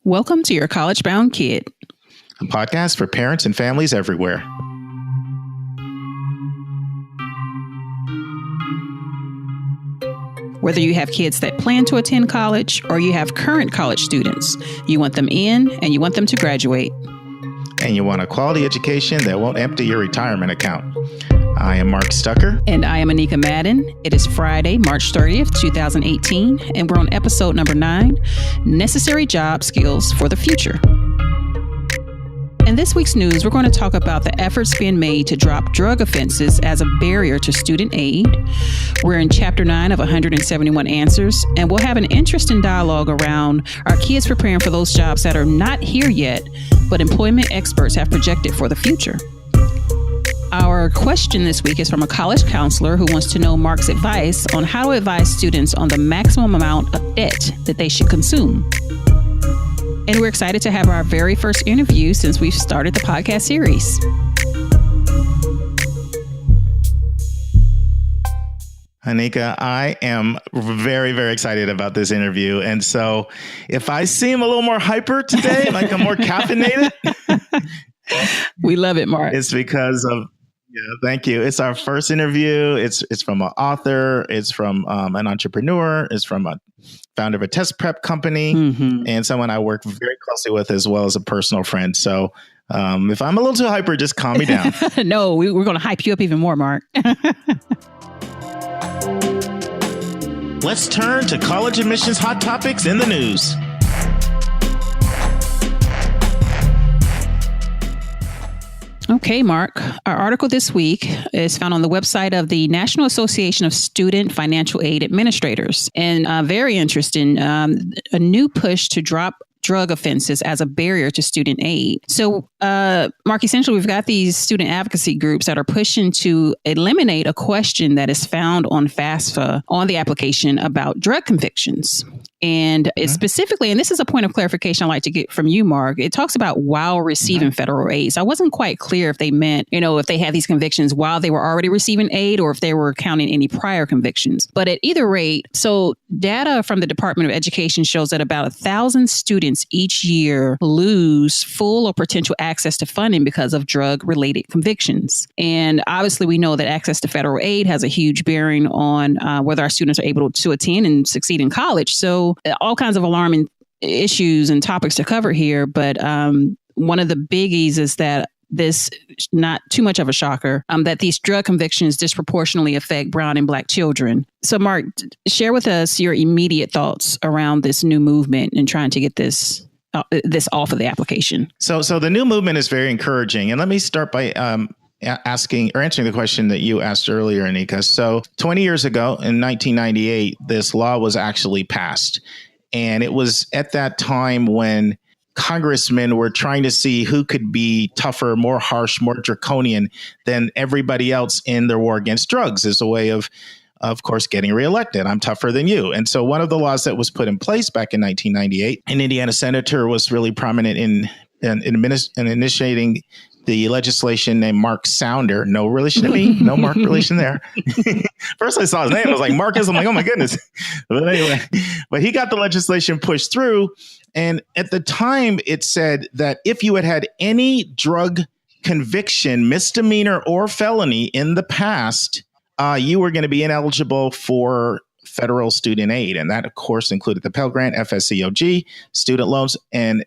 Welcome to Your College Bound Kid, a podcast for parents and families everywhere. Whether you have kids that plan to attend college or you have current college students, you want them in and you want them to graduate. And you want a quality education that won't empty your retirement account. I am Mark Stucker. And I am Anika Madden. It is Friday, March 30th, 2018, and we're on episode number 9, Necessary Job Skills for the Future. In this week's news, we're going to talk about the efforts being made to drop drug offenses as a barrier to student aid. We're in Chapter 9 of 171 Answers, and we'll have an interesting dialogue around our kids preparing for those jobs that are not here yet, but employment experts have projected for the future. Our question this week is from a college counselor who wants to know Mark's advice on how to advise students on the maximum amount of debt that they should consume. And we're excited to have our very first interview since we've started the podcast series. Anika, I am very, very excited about this interview. And so if I seem a little more hyper today, like I'm more caffeinated, we love it, Mark. It's because of thank you. It's our first interview. It's from an author. It's from an entrepreneur. It's from a founder of a test prep company and someone I work very closely with as well as a personal friend. So if I'm a little too hyper, just calm me down. No, we're going to hype you up even more, Mark. Let's turn to college admissions hot topics in the news. Okay, Mark. Our article this week is found on the website of the National Association of Student Financial Aid Administrators. And very interesting, a new push to drop drug offenses as a barrier to student aid. So, Mark, essentially, we've got these student advocacy groups that are pushing to eliminate a question that is found on FAFSA on the application about drug convictions. And it's specifically, and this is a point of clarification I'd like to get from you, Mark, it talks about while receiving federal aid. So I wasn't quite clear if they meant, if they had these convictions while they were already receiving aid or if they were counting any prior convictions. But at either rate, so data from the Department of Education shows that about 1,000 students each year lose full or potential access to funding because of drug-related convictions. And obviously, we know that access to federal aid has a huge bearing on whether our students are able to attend and succeed in college. So all kinds of alarming issues and topics to cover here. But one of the biggies is that this, not too much of a shocker, that these drug convictions disproportionately affect brown and black children. So, Mark, share with us your immediate thoughts around this new movement and trying to get this off of the application. So the new movement is very encouraging. And let me start by answering the question that you asked earlier, Anika. So 20 years ago in 1998, this law was actually passed. And it was at that time when congressmen were trying to see who could be tougher, more harsh, more draconian than everybody else in their war against drugs as a way of course, getting reelected. I'm tougher than you. And so one of the laws that was put in place back in 1998, an Indiana senator was really prominent in initiating the legislation named Mark Sounder. No relation to me. No Mark relation there. First I saw his name, I was like, Marcus. I'm like, oh my goodness. But anyway, he got the legislation pushed through. And at the time, it said that if you had any drug conviction, misdemeanor or felony in the past, you were going to be ineligible for federal student aid. And that, of course, included the Pell Grant, FSCOG, student loans, and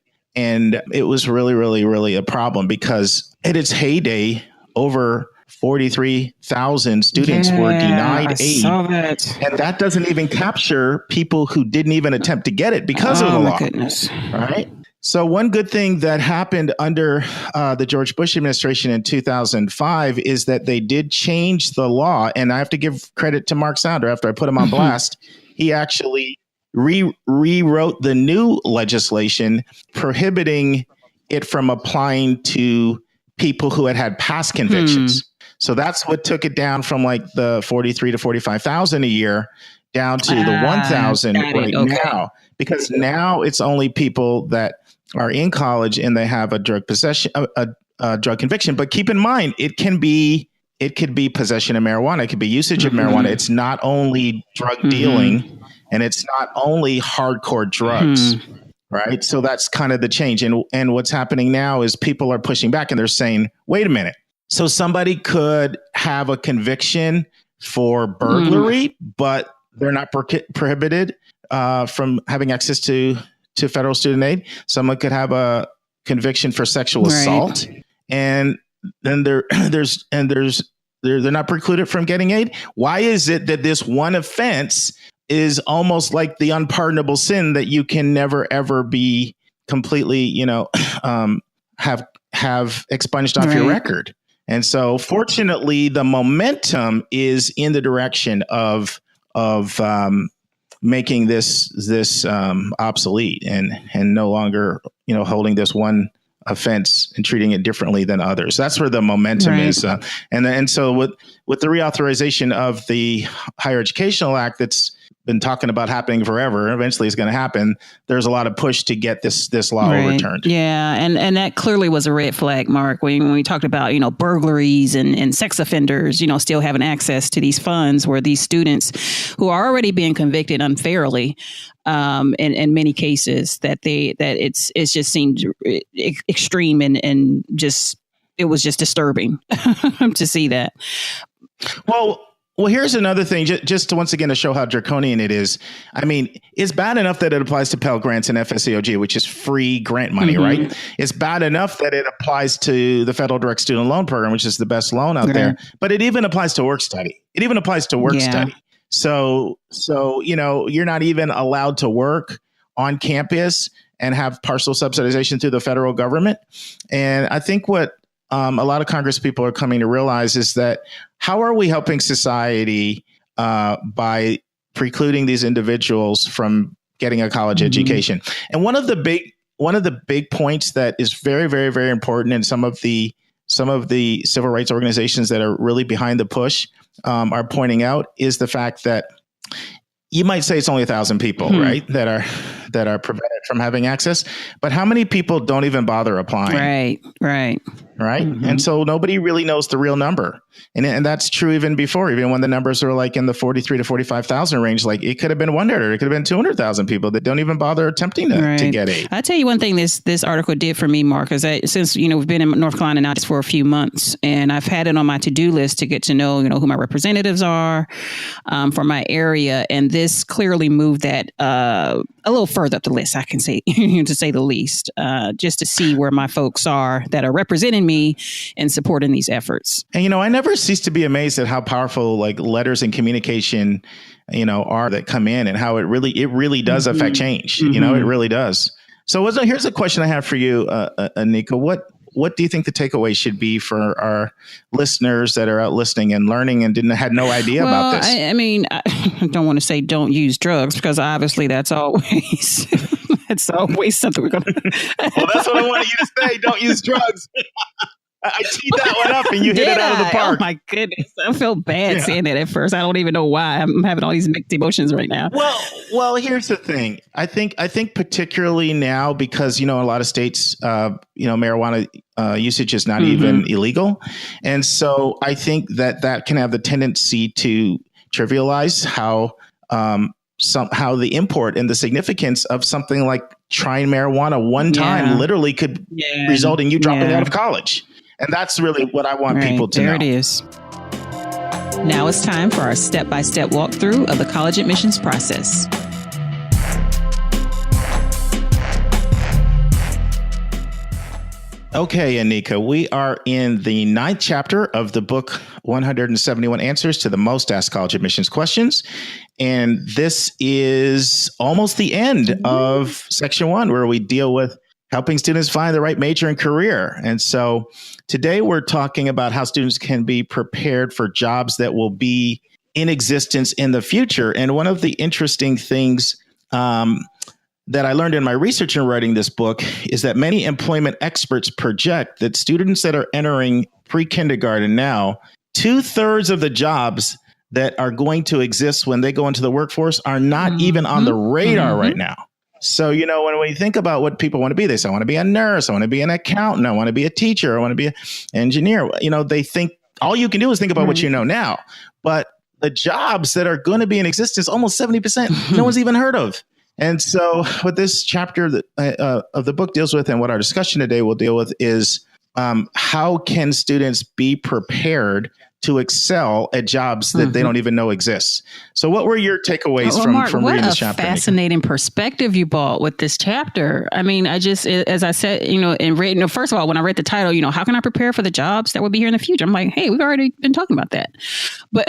it was really, really, really a problem because at its heyday, over 43,000 students were denied aid. And that doesn't even capture people who didn't even attempt to get it because of the law. Goodness. Right. So one good thing that happened under the George Bush administration in 2005 is that they did change the law. And I have to give credit to Mark Sounder after I put him on blast. He actually rewrote the new legislation prohibiting it from applying to people who had past convictions. So that's what took it down from like the 43 to 45,000 a year down to the 1,000 right now, because now it's only people that are in college and they have a drug possession, a drug conviction. But keep in mind, it could be possession of marijuana. It could be usage of marijuana. It's not only drug dealing. And it's not only hardcore drugs. right? So that's kind of the change. And what's happening now is people are pushing back and they're saying, wait a minute. So somebody could have a conviction for burglary, but they're not prohibited from having access to federal student aid. Someone could have a conviction for sexual assault, and then they're not precluded from getting aid. Why is it that this one offense is almost like the unpardonable sin that you can never ever be completely, have expunged off your record? And so, fortunately, the momentum is in the direction of making this obsolete and no longer, holding this one offense and treating it differently than others. That's where the momentum is. And so with the reauthorization of the Higher Educational Act that's been talking about happening forever, eventually it's going to happen. There's a lot of push to get this law overturned. Yeah. And that clearly was a red flag, Mark, when we talked about, burglaries and sex offenders, still having access to these funds, where these students who are already being convicted unfairly, in many cases, that it's just seemed extreme and just, it was just disturbing to see that. Well, here's another thing, just to once again to show how draconian it is. I mean, it's bad enough that it applies to Pell Grants and FSAOG, which is free grant money, right? It's bad enough that it applies to the Federal Direct Student Loan Program, which is the best loan out there. But it even applies to work study. So, you're not even allowed to work on campus and have partial subsidization through the federal government. And I think what a lot of Congress people are coming to realize is that how are we helping society by precluding these individuals from getting a college education? And one of the big points that is very, very, very important, and some of the civil rights organizations that are really behind the push are pointing out, is the fact that you might say it's only 1,000 people, right, that are prevented from having access, but how many people don't even bother applying? Right. And so nobody really knows the real number. And that's true even when the numbers are like in the 43 to 45,000 range. Like, it could have been 100, it could have been 200,000 people that don't even bother attempting to get aid. I'll tell you one thing this article did for me, Mark, is that since, we've been in North Carolina now just for a few months, and I've had it on my to-do list to get to know, who my representatives are for my area. And this clearly moved that a little further up the list, I can say, to say the least, just to see where my folks are that are representing me and supporting these efforts. And, I never cease to be amazed at how powerful like letters and communication, are that come in, and how it really does affect change. It really does. So here's a question I have for you, Anika. What do you think the takeaway should be for our listeners that are out listening and learning and had no idea about this? I mean, I don't want to say don't use drugs, because obviously that's always something we're going to. Well, that's what I wanted you to say. Don't use drugs. I teed that one up and you hit it out of the park. Oh my goodness. I felt bad saying that at first. I don't even know why. I'm having all these mixed emotions right now. Well, here's the thing. I think particularly now, because, in a lot of states, marijuana usage is not even illegal. And so I think that can have the tendency to trivialize how the import and the significance of something like trying marijuana one time literally could result in you dropping out of college. And that's really what I want people to know. There it is. Now it's time for our step-by-step walkthrough of the college admissions process. Okay, Anika, we are in the 9th chapter of the book, 171 Answers to the Most Asked College Admissions Questions. And this is almost the end of section 1, where we deal with helping students find the right major and career. And so today we're talking about how students can be prepared for jobs that will be in existence in the future. And one of the interesting things that I learned in my research in writing this book is that many employment experts project that students that are entering pre-kindergarten now, 2/3 of the jobs that are going to exist when they go into the workforce are not even on the radar right now. So, when we think about what people want to be, they say, I want to be a nurse, I want to be an accountant, I want to be a teacher, I want to be an engineer. They think all you can do is think about what you know now. But the jobs that are going to be in existence, almost 70%, no one's even heard of. And so what this chapter of the book deals with, and what our discussion today will deal with, is how can students be prepared to excel at jobs that they don't even know exist. So what were your takeaways Mark, from reading this chapter? What a fascinating perspective you brought with this chapter. I mean, as I said, first of all, when I read the title, how can I prepare for the jobs that will be here in the future? I'm like, hey, we've already been talking about that. But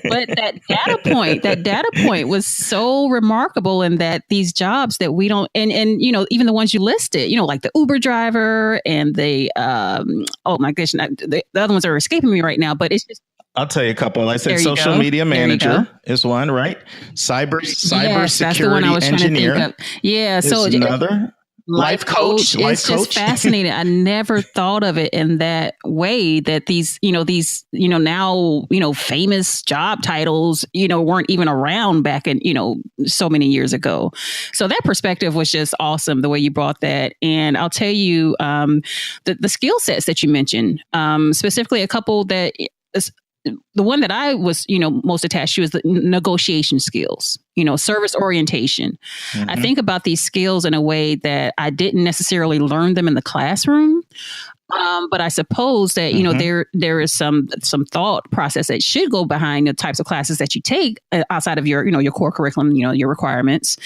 but that data point was so remarkable, in that these jobs that we don't, and even the ones you listed, like the Uber driver and the oh my gosh, the other ones are escaping me right now, but it's just, I'll tell you a couple. I said social media manager is one, right? Cyber security engineer. Yeah. So another. Life coach. It's just fascinating. I never thought of it in that way, that these now, famous job titles, weren't even around back in, so many years ago. So that perspective was just awesome, the way you brought that. And I'll tell you, the skill sets that you mentioned, specifically a couple that the one that I was, most attached to is the negotiation skills, service orientation. Mm-hmm. I think about these skills in a way that I didn't necessarily learn them in the classroom. But I suppose that, there is some thought process that should go behind the types of classes that you take outside of your core curriculum, your requirements.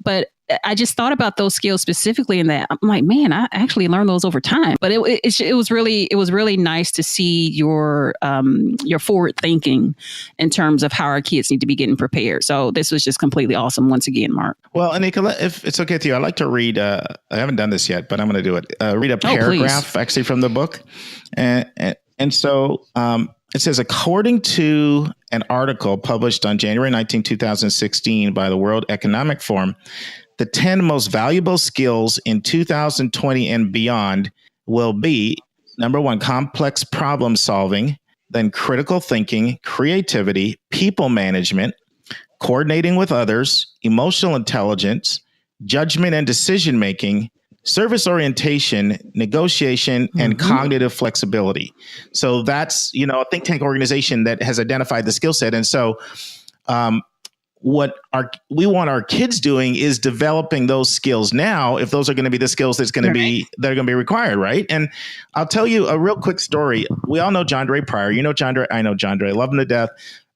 But I just thought about those skills specifically, in that I'm like, man, I actually learned those over time. But it was really nice to see your forward thinking in terms of how our kids need to be getting prepared. So this was just completely awesome once again, Mark. Well, Anika, if it's okay with you, I'd like to read. I haven't done this yet, but I'm going to do it. Read a paragraph actually from the book, and so it says, according to an article published on January 19, 2016 by the World Economic Forum, the 10 most valuable skills in 2020 and beyond will be, number one, complex problem solving, then critical thinking, creativity, people management, coordinating with others, emotional intelligence, judgment and decision making, service orientation, negotiation, and cognitive flexibility. So that's, a think tank organization that has identified the skill set. And so, what we want our kids doing is developing those skills now, if those are going to be the skills that are going to be required, right? And I'll tell you a real quick story. We all know John Dre Pryor. You know John Dre. I know John Dre. I love him to death.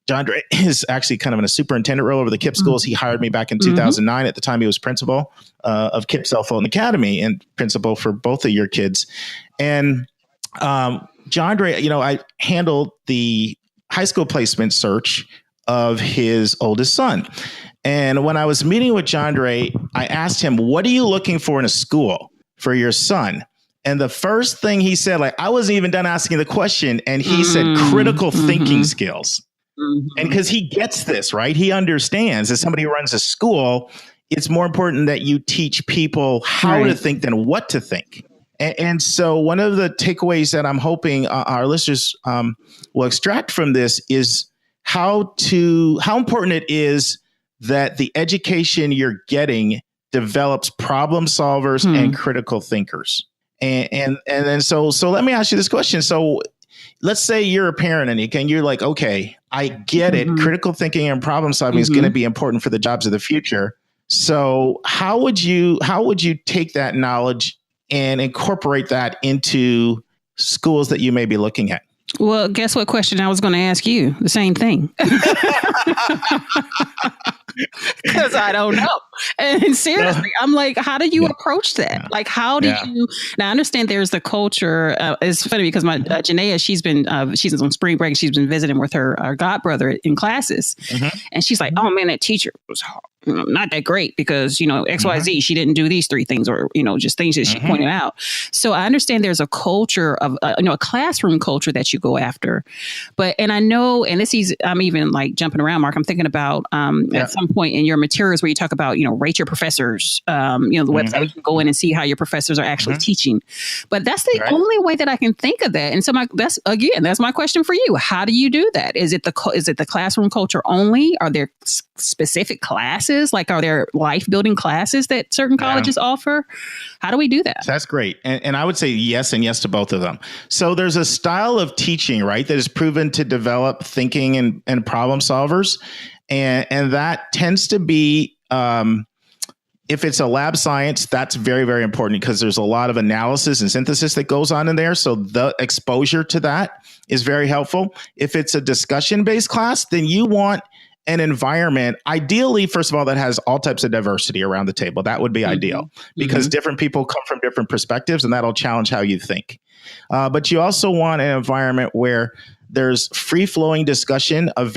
John Dre is actually kind of in a superintendent role over the KIPP schools. He hired me back in 2009. At the time, he was principal of KIPP Cell Phone Academy and principal for both of your kids. And John Dre, I handled the high school placement search of his oldest son. And when I was meeting with John Dre, I asked him, what are you looking for in a school for your son? And the first thing he said, I wasn't even done asking the question. And he said, critical thinking skills. And because he gets this, right? He understands, as somebody who runs a school, it's more important that you teach people how to think than what to think. And so one of the takeaways that I'm hoping our listeners will extract from this is how important it is that the education you're getting develops problem solvers and critical thinkers. And then so let me ask you this question. So let's say you're a parent, Anika, and you're like, okay, I get it. Critical thinking and problem solving is going to be important for the jobs of the future. So how would you take that knowledge and incorporate that into schools that you may be looking at? Well, guess what question I was going to ask you? The same thing. Because I don't know. And seriously, I'm like, how do you approach that? Yeah. Like, how do you? Now, I understand there's the culture. It's funny because my Janaea, she's on spring break. She's been visiting with her godbrother in classes, and she's like, "Oh man, that teacher was not that great because XYZ. She didn't do these 3 things, or just things that she pointed out." So I understand there's a culture of a classroom culture that you go after, and I know, and I'm even like jumping around, Mark. I'm thinking about at some point in your materials where you talk about rate your professors, the website, you can go in and see how your professors are actually teaching. But that's the only way that I can think of that. And so that's my question for you. How do you do that? Is it the classroom culture only? Are there specific classes? Like, are there life building classes that certain colleges offer? How do we do that? That's great. And I would say yes and yes to both of them. So there's a style of teaching, right, that is proven to develop thinking and problem solvers. And that tends to be, if it's a lab science, that's very, very important because there's a lot of analysis and synthesis that goes on in there. So the exposure to that is very helpful. If it's a discussion-based class, then you want an environment, ideally, first of all, that has all types of diversity around the table. That would be ideal because different people come from different perspectives and that'll challenge how you think. But you also want an environment where there's free-flowing discussion of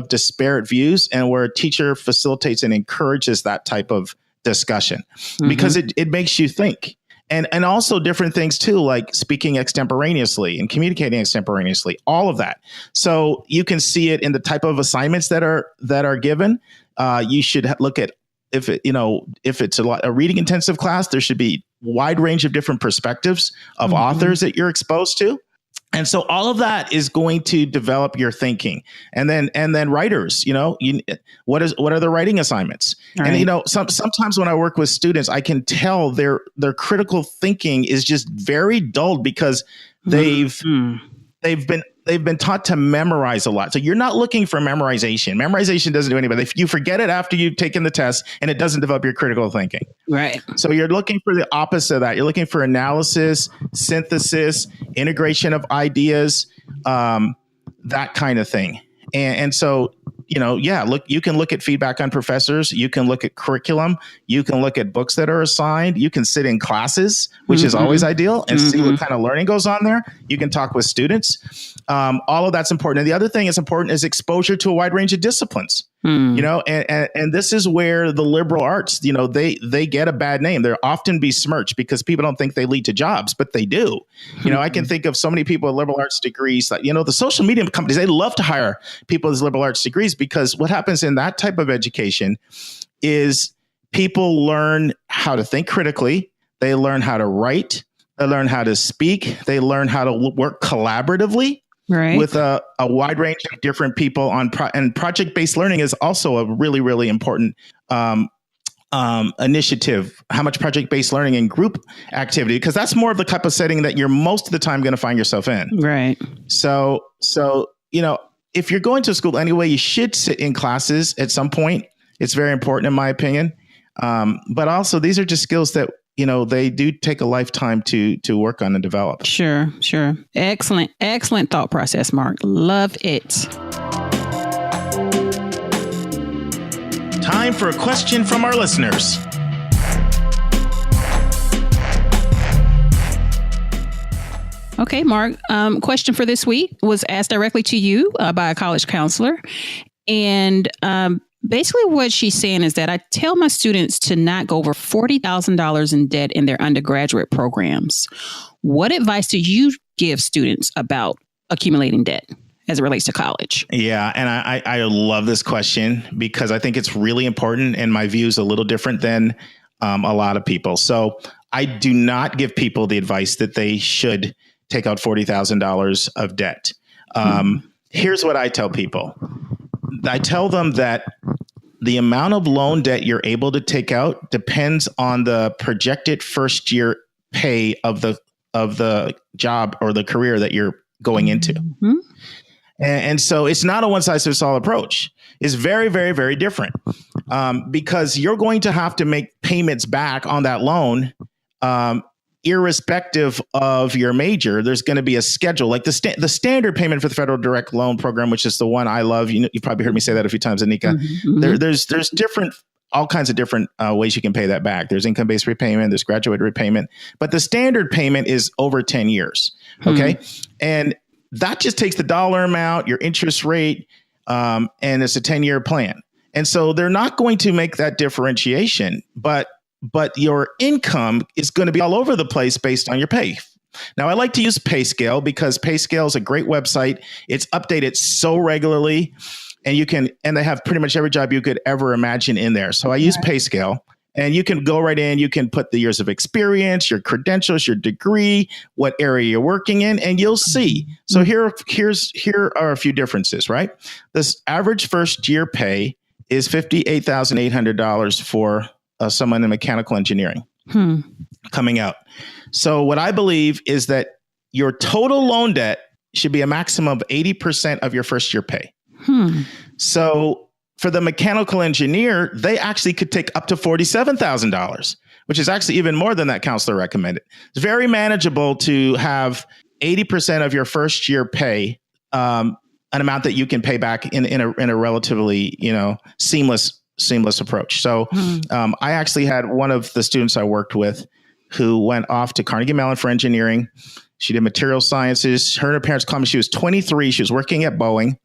disparate views and where a teacher facilitates and encourages that type of discussion because it makes you think. And also different things too, like speaking extemporaneously and communicating extemporaneously, all of that. So you can see it in the type of assignments that are given. You should look at if it's a reading intensive class, there should be a wide range of different perspectives of authors that you're exposed to. And so all of that is going to develop your thinking. And then writers, what are the writing assignments? Right. And, sometimes when I work with students, I can tell their critical thinking is just very dulled because they've been taught to memorize a lot. So you're not looking for memorization. Memorization doesn't do anything. If you forget it after you've taken the test and it doesn't develop your critical thinking. Right. So you're looking for the opposite of that. You're looking for analysis, synthesis, integration of ideas, that kind of thing. And so, you can look at feedback on professors. You can look at curriculum. You can look at books that are assigned. You can sit in classes, which is always ideal, and see what kind of learning goes on there. You can talk with students. All of that's important. And the other thing that's important is exposure to a wide range of disciplines. And this is where the liberal arts, they get a bad name. They're often besmirched because people don't think they lead to jobs, but they do. I can think of so many people with liberal arts degrees, like, the social media companies, they love to hire people with liberal arts degrees because what happens in that type of education is people learn how to think critically. They learn how to write. They learn how to speak. They learn how to work collaboratively. Right. With a wide range of different people and project-based learning is also a really, really important initiative. How much project-based learning and group activity, because that's more of the type of setting that you're most of the time going to find yourself in. Right. So if you're going to school anyway, you should sit in classes at some point. It's very important in my opinion. But also these are just skills that they do take a lifetime to work on and develop. Sure. Excellent thought process, Mark. Love it. Time for a question from our listeners. Okay, Mark. Question for this week was asked directly to you by a college counselor. And basically what she's saying is that I tell my students to not go over $40,000 in debt in their undergraduate programs. What advice do you give students about accumulating debt as it relates to college? Yeah, and I love this question because I think it's really important and my view is a little different than a lot of people. So I do not give people the advice that they should take out $40,000 of debt. Here's what I tell people. I tell them that the amount of loan debt you're able to take out depends on the projected first year pay of the job or the career that you're going into. And so it's not a one size fits all approach. It's very, very, very different because you're going to have to make payments back on that loan. Irrespective of your major, there's going to be a schedule, like the standard payment for the federal direct loan program, which is the one I love. You've probably heard me say that a few times, Anika. There's all kinds of different ways you can pay that back. There's income-based repayment, there's graduate repayment, but the standard payment is over 10 years. Okay. And that just takes the dollar amount, your interest rate, and it's a 10-year plan. And so they're not going to make that differentiation, but your income is going to be all over the place based on your pay. Now, I like to use PayScale because PayScale is a great website. It's updated so regularly, and they have pretty much every job you could ever imagine in there. So I use PayScale, and you can go right in. You can put the years of experience, your credentials, your degree, what area you're working in, and you'll see. So here are a few differences, right? This average first year pay is $58,800 for someone in mechanical engineering coming out. So what I believe is that your total loan debt should be a maximum of 80% of your first year pay. So For the mechanical engineer, they actually could take up to $47,000, which is actually even more than that counselor recommended. It's very manageable to have 80% of your first year pay, an amount that you can pay back in a relatively, seamless approach. So I actually had one of the students I worked with who went off to Carnegie Mellon for engineering. She did material sciences. Her and her parents called me. She was 23. She was working at Boeing,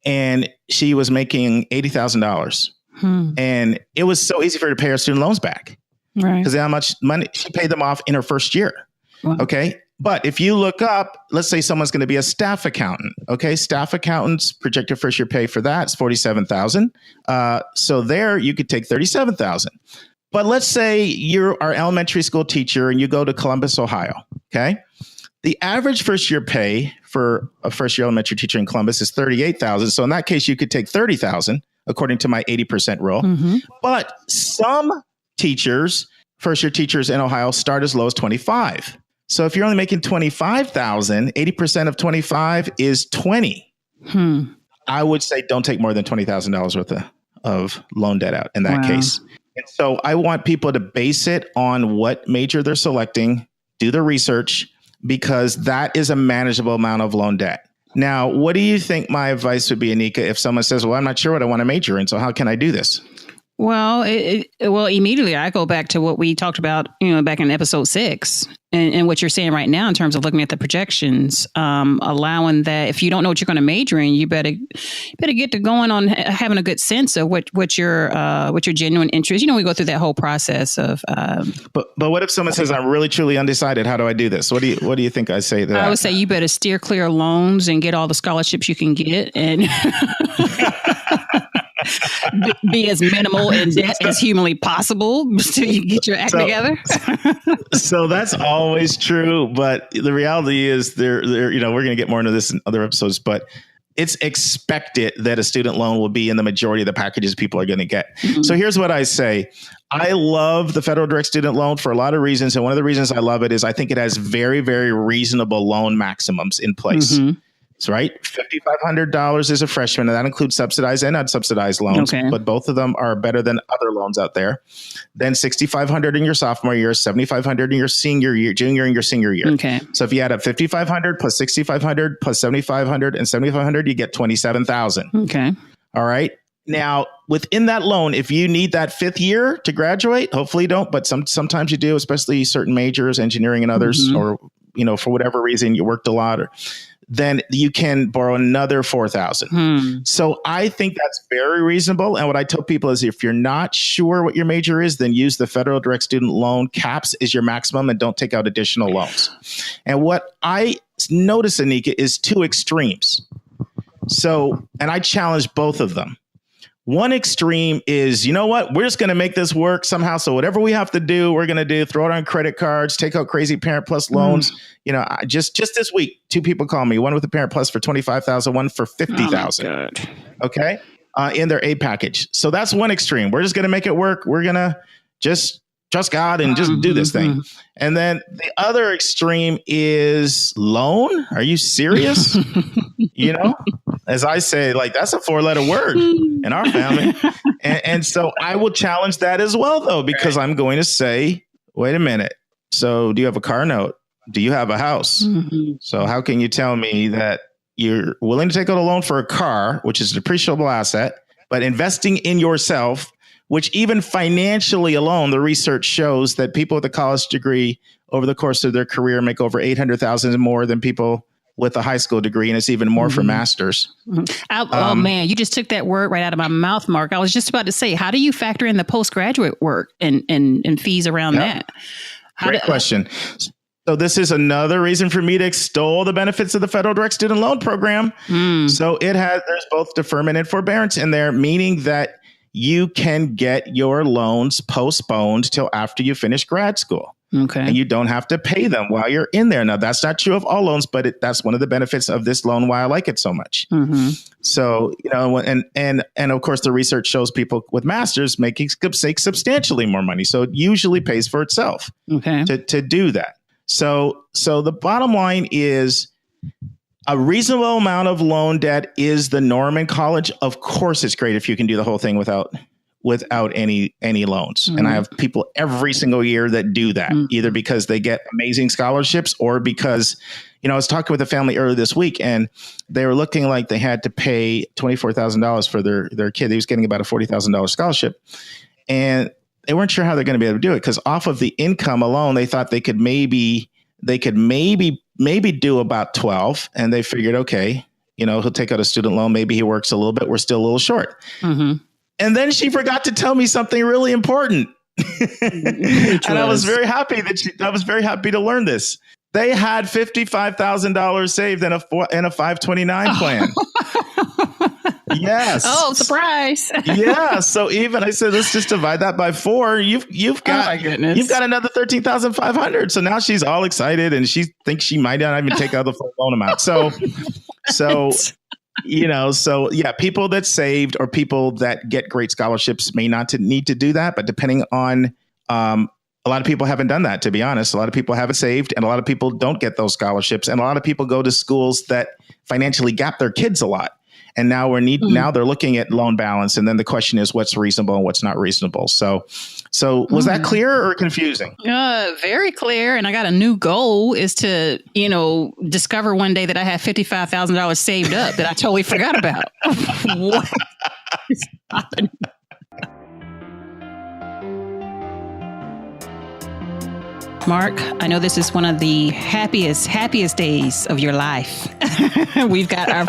and she was making $80,000. And it was so easy for her to pay her student loans back, right? Because how much money she paid them off in her first year. Wow. Okay. But if you look up, let's say someone's going to be a staff accountant. Okay. Staff accountants projected first year pay for that is $47,000. So there you could take $37,000. But let's say you're our elementary school teacher and you go to Columbus, Ohio. Okay. The average first year pay for a first year elementary teacher in Columbus is $38,000. So in that case, you could take $30,000 according to my 80% rule. But some teachers, first year teachers in Ohio, start as low as 25. So if you're only making 25,000, 80% of 25 is 20. I would say don't take more than $20,000 worth of loan debt out in that case. And so I want people to base it on what major they're selecting, do the research, because that is a manageable amount of loan debt. Now, what do you think my advice would be, Anika, if someone says, well, I'm not sure what I want to major in, so how can I do this? Well, immediately I go back to what we talked about, back in episode 6 and what you're saying right now in terms of looking at the projections, allowing that if you don't know what you're going to major in, you better get to going on having a good sense of what your genuine interest. We go through that whole process of. But what if someone says, I'm really truly undecided? How do I do this? What do you think I say to that? I would say you better steer clear of loans and get all the scholarships you can get and. Be as minimal in debt as humanly possible until you get your act together. So that's always true, but the reality is we're going to get more into this in other episodes, but it's expected that a student loan will be in the majority of the packages people are going to get. So here's what I say. I love the federal direct student loan for a lot of reasons. And one of the reasons I love it is I think it has very, very reasonable loan maximums in place. That's right. $5,500 is a freshman, and that includes subsidized and unsubsidized loans. Okay. But both of them are better than other loans out there. Then $6,500 in your sophomore year, $7,500 in your junior and your senior year. Okay. So if you add up $5,500 plus $6,500 plus $7,500 and $7,500, you get $27,000. Okay. All right. Now, within that loan, if you need that 5th year to graduate, hopefully you don't, but sometimes you do, especially certain majors, engineering and others, or for whatever reason you worked a lot, then you can borrow another $4,000. So I think that's very reasonable. And what I tell people is if you're not sure what your major is, then use the federal direct student loan. Caps is your maximum and don't take out additional loans. And what I notice, Anika, is 2 extremes. So, and I challenge both of them. One extreme is, you know what, we're just going to make this work somehow. So whatever we have to do, we're going to do, throw it on credit cards, take out crazy Parent Plus loans. Just this week, 2 people called me, one with a Parent Plus for $25,000, one for $50,000. Okay. In their aid package. So that's one extreme. We're just going to make it work. We're going to just trust God and just do this thing. And then the other extreme is loan. Are you serious? As I say, that's a 4-letter word in our family. And so I will challenge that as well, though, because I'm going to say, wait a minute. So do you have a car note? Do you have a house? So how can you tell me that you're willing to take out a loan for a car, which is a depreciable asset, but investing in yourself, which even financially alone, the research shows that people with a college degree over the course of their career make over $800,000 more than people with a high school degree, and it's even more for masters. Oh man, you just took that word right out of my mouth, Mark. I was just about to say, how do you factor in the postgraduate work and fees around that? Great question. So this is another reason for me to extol the benefits of the federal direct student loan program. So there's both deferment and forbearance in there, meaning that you can get your loans postponed till after you finish grad school. Okay. And you don't have to pay them while you're in there. Now, that's not true of all loans, but that's one of the benefits of this loan, why I like it so much. So, and of course, the research shows people with masters making substantially more money. So it usually pays for itself to do that. So the bottom line is A reasonable amount of loan debt is the norm in college. Of course, it's great if you can do the whole thing without any loans. And I have people every single year that do that, either because they get amazing scholarships or because, I was talking with a family earlier this week and they were looking like they had to pay $24,000 for their kid. He was getting about a $40,000 scholarship. And they weren't sure how they're going to be able to do it because off of the income alone, they thought they could maybe do about 12. And they figured, okay, he'll take out a student loan. Maybe he works a little bit. We're still a little short. Mm-hmm. And then she forgot to tell me something really important. And I was very happy to learn this. They had $55,000 saved in a 529 plan. Yes. Oh, surprise. Yeah. So even I said, let's just divide that by 4. You've got another 13,500. So now she's all excited and she thinks she might not even take out the full loan amount. So people that saved or people that get great scholarships may not need to do that. But depending on a lot of people haven't done that, to be honest. A lot of people haven't saved and a lot of people don't get those scholarships. And a lot of people go to schools that financially gap their kids a lot. And now now they're looking at loan balance. And then the question is what's reasonable and what's not reasonable. So was that clear or confusing? Very clear. And I got a new goal is to, discover one day that I have $55,000 saved up that I totally forgot about. What is happening? Mark, I know this is one of the happiest days of your life. We've got our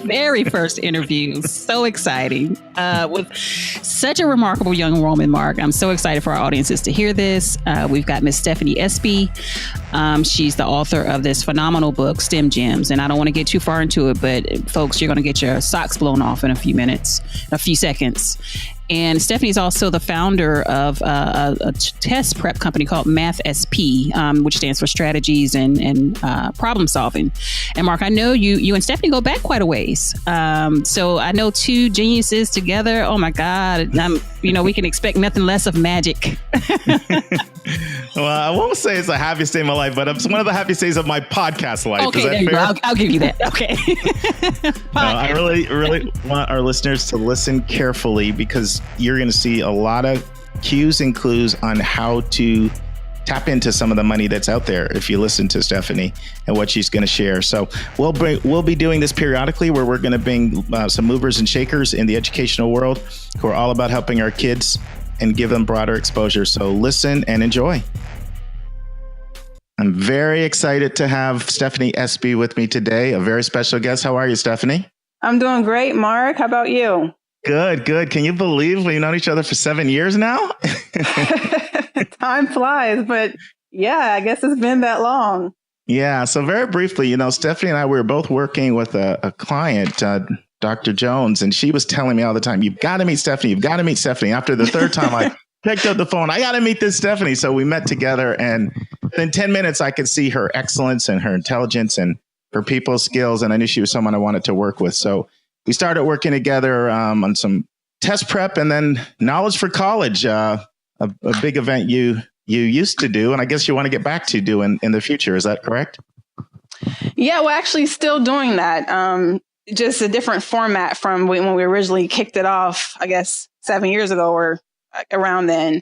very first interview. So exciting. With such a remarkable young woman, Mark. I'm so excited for our audiences to hear this. We've got Miss Stephanie Espy. She's the author of this phenomenal book, STEM Gems. And I don't want to get too far into it, but folks, you're going to get your socks blown off in a few seconds. And Stephanie is also the founder of a test prep company called Math SP, which stands for strategies and problem solving. And Mark, I know you and Stephanie go back quite a ways. So I know two geniuses together. Oh my God. We can expect nothing less of magic. Well, I won't say it's the happiest day of my life, but it's one of the happiest days of my podcast life. Okay, there you go. I'll give you that. Okay. I really want our listeners to listen carefully because you're going to see a lot of cues and clues on how to tap into some of the money that's out there if you listen to Stephanie and what she's going to share. So we'll be doing this periodically where we're going to bring some movers and shakers in the educational world who are all about helping our kids and give them broader exposure. So listen and enjoy. I'm very excited to have Stephanie Espy with me today, a very special guest. How are you, Stephanie? I'm doing great, Mark. How about you? Good. Can you believe we've known each other for 7 years now? Time flies, but yeah, I guess it's been that long. Yeah. So very briefly, Stephanie and I, we were both working with a client, Dr. Jones, and she was telling me all the time, you've got to meet Stephanie. You've got to meet Stephanie. After the third time I picked up the phone, I got to meet this Stephanie. So we met together and in 10 minutes, I could see her excellence and her intelligence and her people skills. And I knew she was someone I wanted to work with. So we started working together on some test prep and then Knowledge for College, a big event you used to do. And I guess you want to get back to do in the future. Is that correct? Yeah, we're actually still doing that. Just a different format from when we originally kicked it off, I guess, 7 years ago or around then.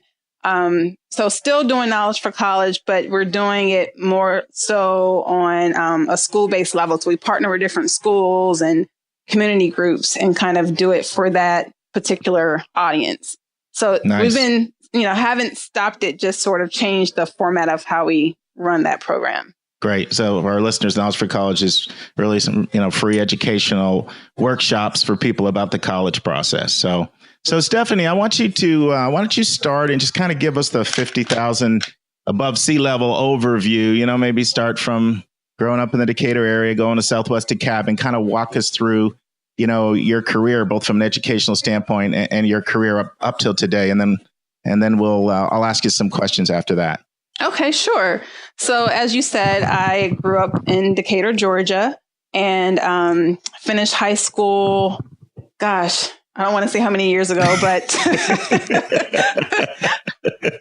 So still doing Knowledge for College, but we're doing it more so on a school-based level. So we partner with different schools and community groups and kind of do it for that particular audience. So nice. We've been, haven't stopped it, just sort of changed the format of how we run that program. Great. So for our listeners, Knowledge for College is really some, free educational workshops for people about the college process. So Stephanie, why don't you start and just kind of give us the 50,000 above sea level overview, maybe start from growing up in the Decatur area, going to Southwest DeKalb and kind of walk us through, your career, both from an educational standpoint and your career up till today. And then I'll ask you some questions after that. Okay, sure. So as you said, I grew up in Decatur, Georgia, and finished high school. Gosh, I don't want to say how many years ago, but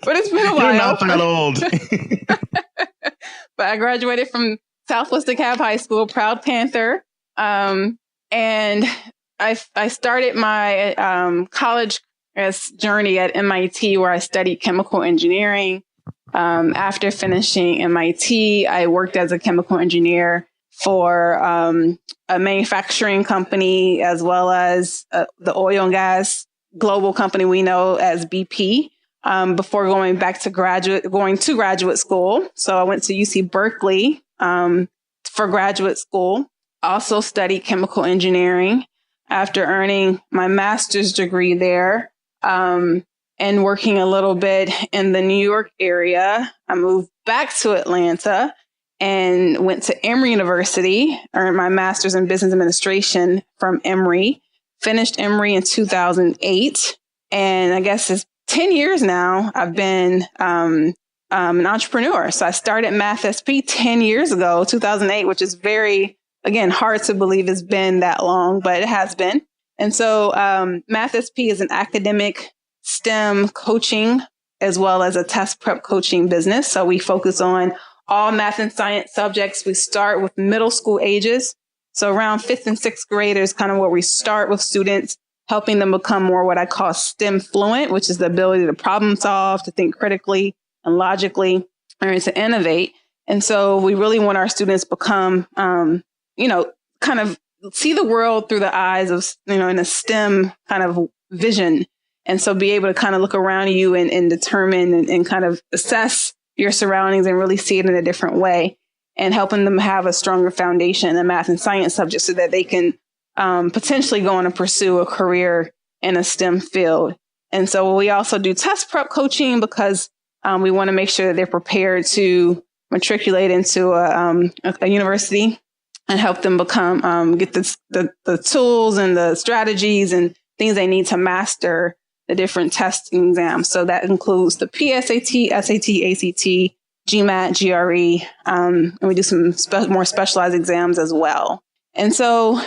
but it's been a while. You're not that old. But I graduated from Southwest DeKalb High School, Proud Panther. And I started my college journey at MIT, where I studied chemical engineering. After finishing MIT, I worked as a chemical engineer for a manufacturing company, as well as the oil and gas global company we know as BP, before going to graduate school. So I went to UC Berkeley for graduate school, also studied chemical engineering. After earning my master's degree there, and working a little bit in the New York area, I moved back to Atlanta and went to Emory University, earned my master's in business administration from Emory, finished Emory in 2008. And I guess it's 10 years now, I've been an entrepreneur. So I started MathSP 10 years ago, 2008, which is very, again, hard to believe it's been that long, but it has been. And so MathSP is an academic STEM coaching as well as a test prep coaching business. So we focus on all math and science subjects. We start with middle school ages. So around 5th and 6th grade is kind of where we start with students, helping them become more what I call STEM fluent, which is the ability to problem solve, to think critically and logically, and to innovate. And so we really want our students become, kind of see the world through the eyes of, in a STEM kind of vision. And so be able to kind of look around you and determine and kind of assess your surroundings and really see it in a different way, and helping them have a stronger foundation in the math and science subjects so that they can potentially go on and pursue a career in a STEM field. And so we also do test prep coaching because we want to make sure that they're prepared to matriculate into a university and help them become get the tools and the strategies and things they need to master the different testing exams. So that includes the PSAT, SAT, ACT, GMAT, GRE, and we do some more specialized exams as well. And so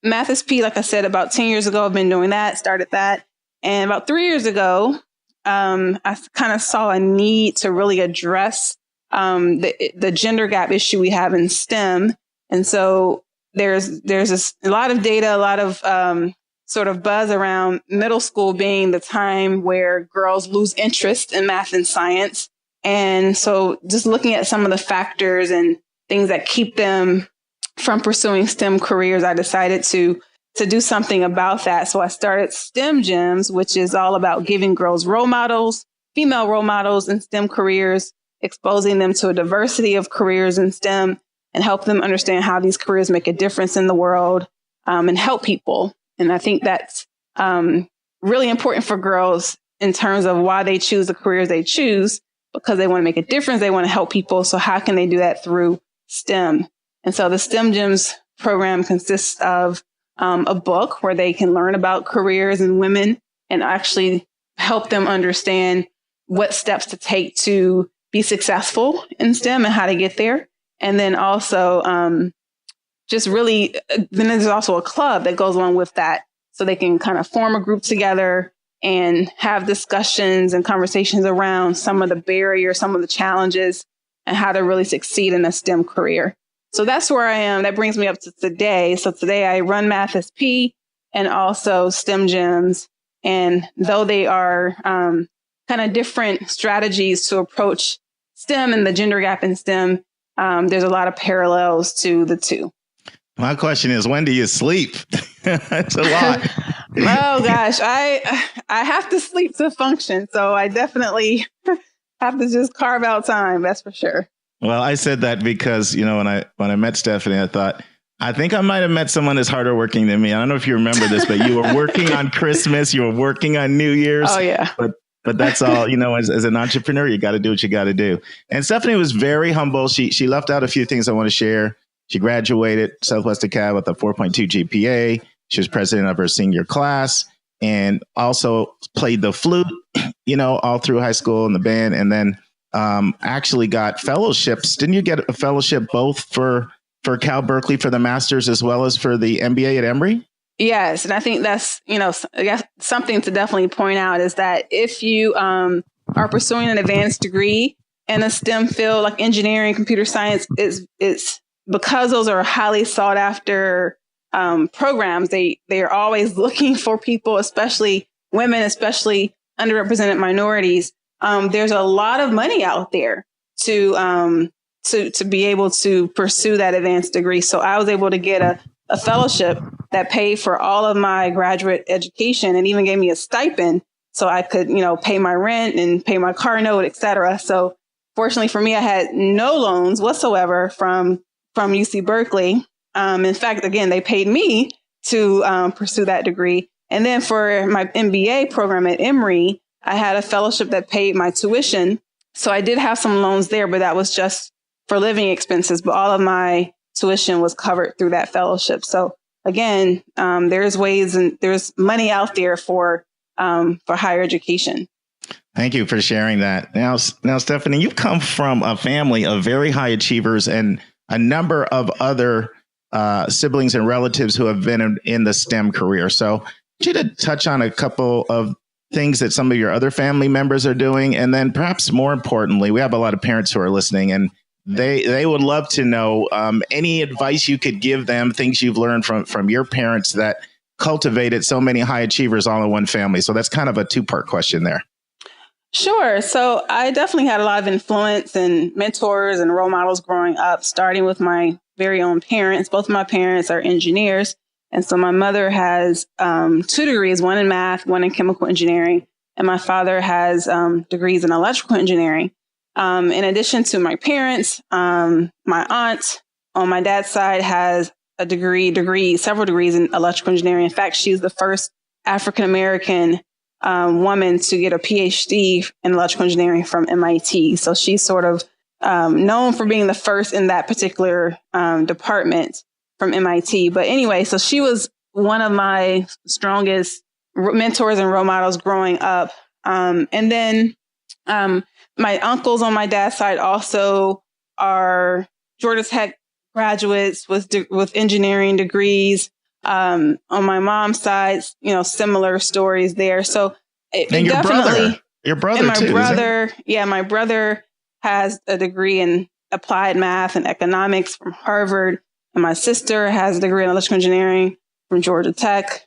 MathSP, like I said, about 10 years ago, I've been doing that, started that. And about 3 years ago, I kind of saw a need to really address the gender gap issue we have in STEM. And so there's a lot of data, a lot of sort of buzz around middle school being the time where girls lose interest in math and science. And so just looking at some of the factors and things that keep them from pursuing STEM careers, I decided to do something about that. So I started STEM Gems, which is all about giving girls role models, female role models in STEM careers, exposing them to a diversity of careers in STEM, and help them understand how these careers make a difference in the world, and help people. And I think that's really important for girls in terms of why they choose the careers they choose, because they want to make a difference. They want to help people. So how can they do that through STEM? And so the STEM Gems program consists of a book where they can learn about careers and women and actually help them understand what steps to take to be successful in STEM and how to get there. And then also then there's also a club that goes along with that. So they can kind of form a group together and have discussions and conversations around some of the barriers, some of the challenges, and how to really succeed in a STEM career. So that's where I am. That brings me up to today. So today I run MathSP and also STEM Gems. And though they are kind of different strategies to approach STEM and the gender gap in STEM, there's a lot of parallels to the two. My question is, when do you sleep? That's a lot. Oh, gosh, I have to sleep to function. So I definitely have to just carve out time. That's for sure. Well, I said that because, when I met Stephanie, I thought, I think I might have met someone that's harder working than me. I don't know if you remember this, but you were working on Christmas, you were working on New Year's. Oh, yeah. But that's all, as an entrepreneur, you got to do what you got to do. And Stephanie was very humble. She left out a few things I want to share. She graduated Southwest DeKalb with a 4.2 GPA. She was president of her senior class and also played the flute, all through high school in the band. And then actually got fellowships. Didn't you get a fellowship both for Cal Berkeley for the master's as well as for the MBA at Emory? Yes. And I think that's, I guess something to definitely point out is that if you are pursuing an advanced degree in a STEM field like engineering, computer science, it's because those are highly sought after programs, they are always looking for people, especially women, especially underrepresented minorities. There's a lot of money out there to be able to pursue that advanced degree. So I was able to get a fellowship that paid for all of my graduate education and even gave me a stipend so I could, pay my rent and pay my car note, et cetera. So fortunately for me, I had no loans whatsoever from UC Berkeley. In fact, again, they paid me to pursue that degree. And then for my MBA program at Emory, I had a fellowship that paid my tuition. So I did have some loans there, but that was just for living expenses. But all of my tuition was covered through that fellowship. So again, there's ways and there's money out there for higher education. Thank you for sharing that. Now, Stephanie, you've come from a family of very high achievers and a number of other siblings and relatives who have been in the STEM career. So I want you to touch on a couple of things that some of your other family members are doing. And then perhaps more importantly, we have a lot of parents who are listening and they would love to know any advice you could give them, things you've learned from your parents that cultivated so many high achievers all in one family. So that's kind of a two-part question there. Sure. So I definitely had a lot of influence and mentors and role models growing up, starting with my very own parents. Both of my parents are engineers. And so my mother has 2 degrees, one in math, one in chemical engineering. And my father has degrees in electrical engineering. In addition to my parents, my aunt on my dad's side has a several degrees in electrical engineering. In fact, she's the first African-American woman to get a PhD in electrical engineering from MIT. So she's sort of known for being the first in that particular department from MIT. But anyway, so she was one of my strongest mentors and role models growing up. And then my uncles on my dad's side also are Georgia Tech graduates with engineering degrees. On my mom's side, similar stories there. So and your brother and my too, brother, my brother has a degree in applied math and economics from Harvard. And my sister has a degree in electrical engineering from Georgia Tech.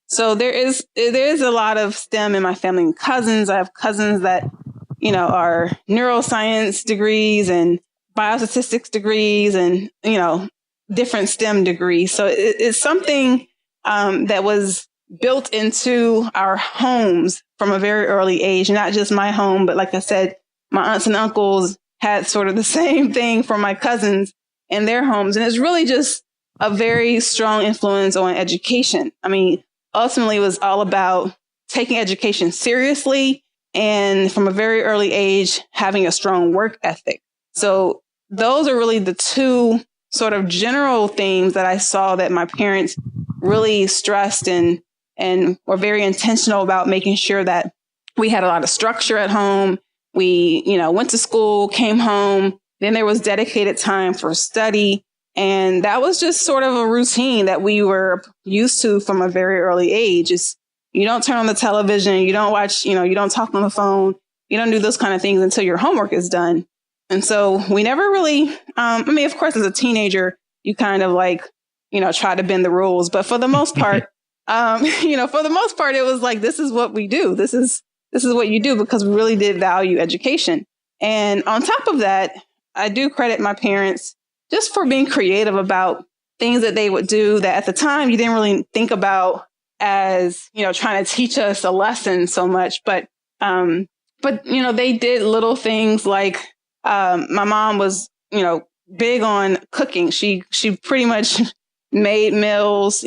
So there is a lot of STEM in my family and cousins. I have cousins that, are neuroscience degrees and biostatistics degrees and, different STEM degrees. So it's something that was built into our homes from a very early age, not just my home, but like I said, my aunts and uncles had sort of the same thing for my cousins in their homes. And it's really just a very strong influence on education. I mean, ultimately, it was all about taking education seriously and from a very early age, having a strong work ethic. So those are really the two sort of general themes that I saw that my parents really stressed and were very intentional about making sure that we had a lot of structure at home. We, went to school, came home, then there was dedicated time for study. And that was just sort of a routine that we were used to from a very early age. You don't turn on the television, you don't watch, you don't talk on the phone, you don't do those kind of things until your homework is done. And so we never really, of course, as a teenager, you kind of try to bend the rules. But for the most part, it was like, this is what we do. This is what you do because we really did value education. And on top of that, I do credit my parents just for being creative about things that they would do that at the time you didn't really think about as, trying to teach us a lesson so much. But they did little things like my mom was, big on cooking. She pretty much made meals,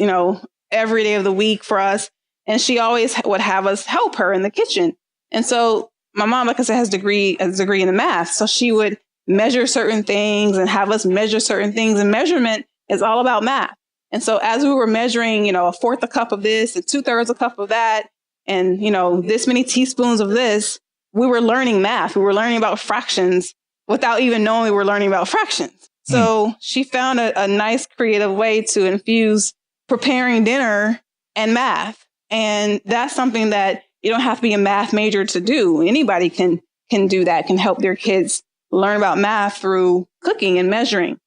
every day of the week for us. And she always would have us help her in the kitchen. And so my mom, like I said, has a degree in the math. So she would measure certain things and have us measure certain things. And measurement is all about math. And so as we were measuring, a fourth a cup of this and 2/3 a cup of that, and, this many teaspoons of this, we were learning math. We were learning about fractions without even knowing we were learning about fractions. So she found a nice creative way to infuse preparing dinner and math. And that's something that you don't have to be a math major to do. Anybody can do that, can help their kids learn about math through cooking and measuring.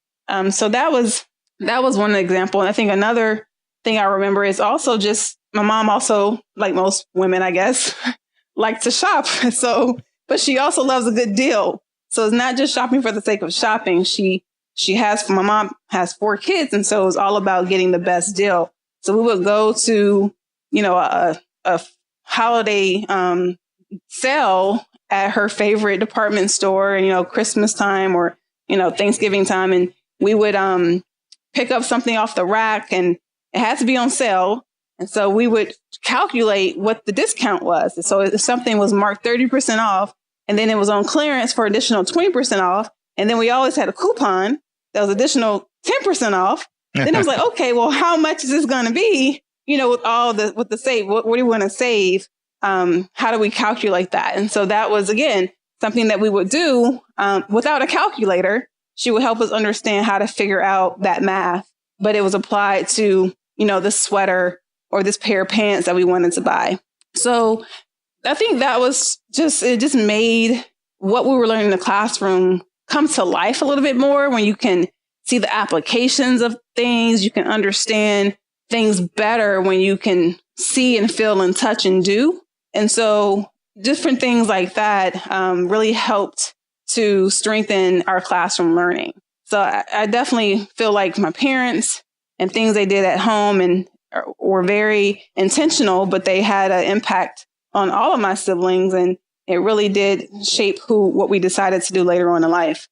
So that was one example. And I think another thing I remember is also just my mom also, like most women, I guess, like to shop. So, but she also loves a good deal. So it's not just shopping for the sake of shopping. My mom has 4 kids. And so it was all about getting the best deal. So we would go to, a holiday sale at her favorite department store, and, Christmas time or, Thanksgiving time. And we would pick up something off the rack and it had to be on sale. And so we would calculate what the discount was. So if something was marked 30% off and then it was on clearance for additional 20% off, and then we always had a coupon that was additional 10% off. Then I was like, okay, well, how much is this going to be? With the save, what do we want to save? How do we calculate that? And so that was, again, something that we would do without a calculator. She would help us understand how to figure out that math, but it was applied to, this sweater or this pair of pants that we wanted to buy. So I think that was it just made what we were learning in the classroom come to life a little bit more when you can see the applications of things. You can understand things better when you can see and feel and touch and do. And so different things like that really helped to strengthen our classroom learning. So I definitely feel like my parents and things they did at home and were very intentional, but they had an impact on all of my siblings. And it really did shape what we decided to do later on in life.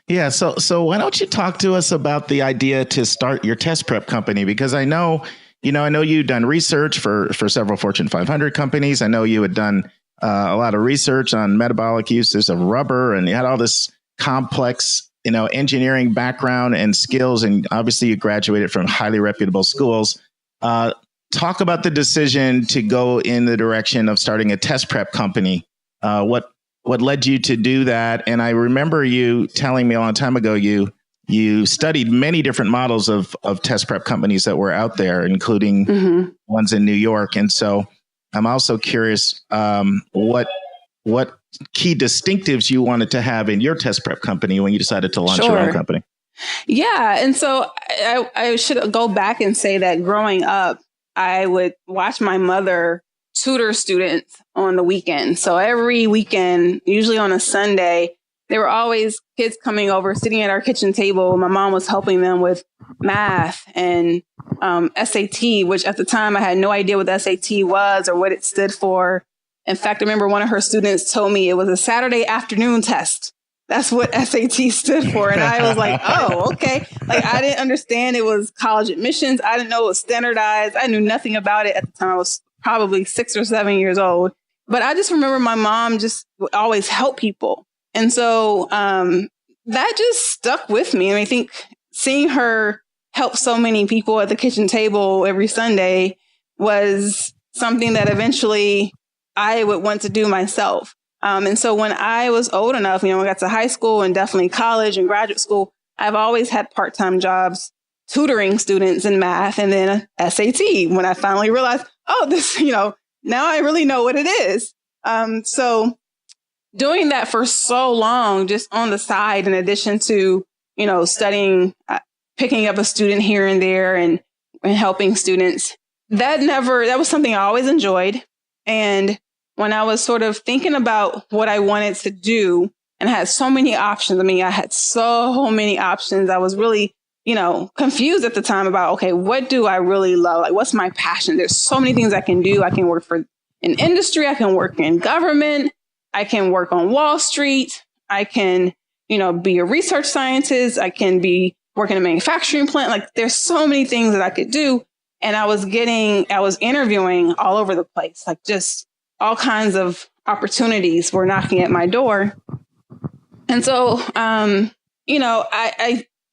Yeah. So why don't you talk to us about the idea to start your test prep company? Because I know you've done research for several Fortune 500 companies. I know you had done a lot of research on metabolic uses of rubber, and you had all this complex, engineering background and skills. And obviously you graduated from highly reputable schools. Talk about the decision to go in the direction of starting a test prep company. What led you to do that? And I remember you telling me a long time ago, you studied many different models of test prep companies that were out there, including ones in New York. And so I'm also curious what key distinctives you wanted to have in your test prep company when you decided to launch your own company. Yeah. And so I should go back and say that growing up, I would watch my mother tutor students on the weekend. So every weekend, usually on a Sunday, there were always kids coming over, sitting at our kitchen table. My mom was helping them with math and SAT, which at the time I had no idea what the SAT was or what it stood for. In fact, I remember one of her students told me it was a Saturday afternoon test. That's what SAT stood for. And I was like, oh, okay. Like, I didn't understand it was college admissions. I didn't know it was standardized. I knew nothing about it at the time. I was probably 6 or 7 years old. But I just remember my mom just would always help people. And so that just stuck with me. And I think seeing her help so many people at the kitchen table every Sunday was something that eventually I would want to do myself. And so when I was old enough, when I got to high school and definitely college and graduate school, I've always had part-time jobs tutoring students in math and then SAT when I finally realized, oh, this, now I really know what it is. So doing that for so long, just on the side, in addition to, studying, picking up a student here and there and helping students, that was something I always enjoyed. And when I was sort of thinking about what I wanted to do and I had so many options, I had so many options. I was really, confused at the time about, okay, what do I really love? Like, what's my passion? There's so many things I can do. I can work for an industry. I can work in government. I can work on Wall Street. I can, be a research scientist. I can be working in a manufacturing plant. Like, there's so many things that I could do. And I was interviewing all over the place, like just all kinds of opportunities were knocking at my door. And so,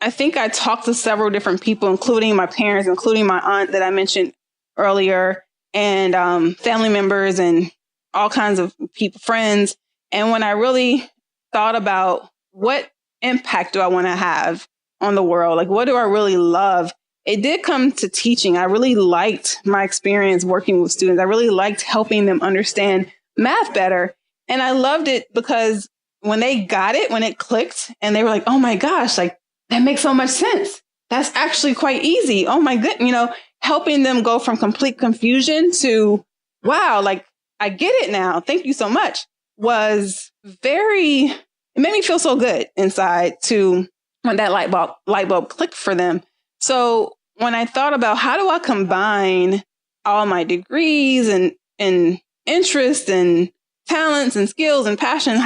I think I talked to several different people, including my parents, including my aunt that I mentioned earlier, and family members and all kinds of people, friends. And when I really thought about what impact do I want to have on the world, like what do I really love? It did come to teaching. I really liked my experience working with students. I really liked helping them understand math better. And I loved it because when they got it, when it clicked and they were like, oh my gosh, like that makes so much sense. That's actually quite easy. Oh my goodness, helping them go from complete confusion to, wow, like I get it now. Thank you so much, was it made me feel so good inside to when that light bulb clicked for them. So when I thought about how do I combine all my degrees and interests and talents and skills and passion,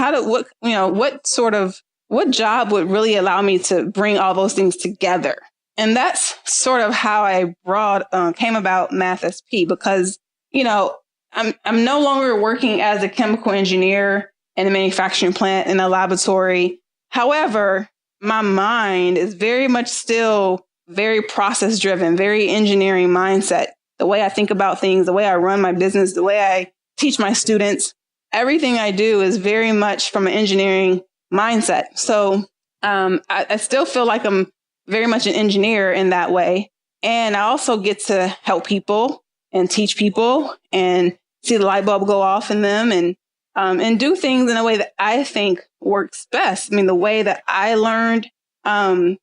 what job would really allow me to bring all those things together? And that's sort of how I came about Math SP, because, I'm no longer working as a chemical engineer in a manufacturing plant in a laboratory. However, my mind is very much still very process driven, very engineering mindset. The way I think about things, the way I run my business, the way I teach my students, everything I do is very much from an engineering mindset. So I still feel like I'm very much an engineer in that way. And I also get to help people and teach people and see the light bulb go off in them and do things in a way that I think works best. I mean, the way that I learned, the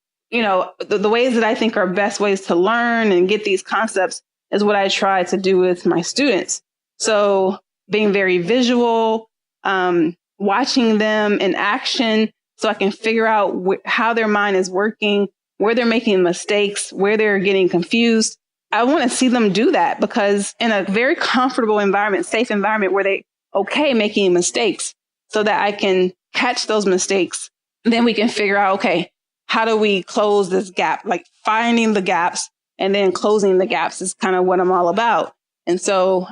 ways that I think are best ways to learn and get these concepts is what I try to do with my students. So being very visual, watching them in action so I can figure out how their mind is working, where they're making mistakes, where they're getting confused. I want to see them do that, because in a very comfortable environment, safe environment where they okay making mistakes, so that I can catch those mistakes. Then we can figure out, okay, how do we close this gap? Like finding the gaps and then closing the gaps is kind of what I'm all about. And so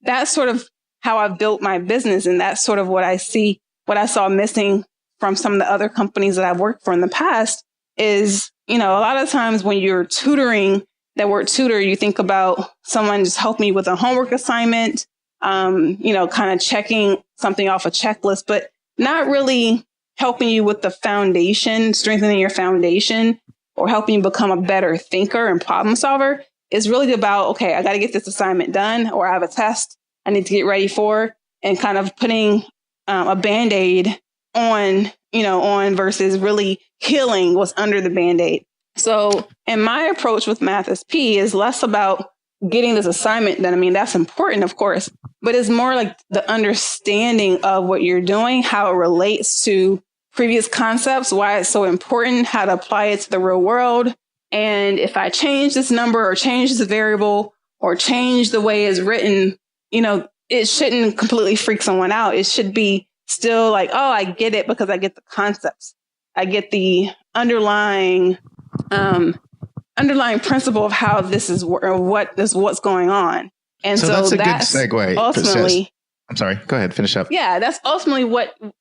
that's sort of how I've built my business. And that's sort of what I saw missing from some of the other companies that I've worked for in the past is, a lot of times when you're tutoring, that word tutor, you think about someone just help me with a homework assignment, kind of checking something off a checklist, but not really helping you with the foundation, strengthening your foundation, or helping you become a better thinker and problem solver. Is really about, okay, I got to get this assignment done, or I have a test I need to get ready for, and kind of putting a Band-Aid on versus really healing what's under the Band-Aid. So, and my approach with Math SP is less about getting this assignment done. I mean, that's important, of course, but it's more like the understanding of what you're doing, how it relates to previous concepts, why it's so important, how to apply it to the real world. And if I change this number or change this variable or change the way it's written, it shouldn't completely freak someone out. It should be still like, oh, I get it because I get the concepts. I get the underlying principle of how this is or what's going on. And so that's a good segue. Ultimately, I'm sorry, go ahead, finish up. Yeah, that's ultimately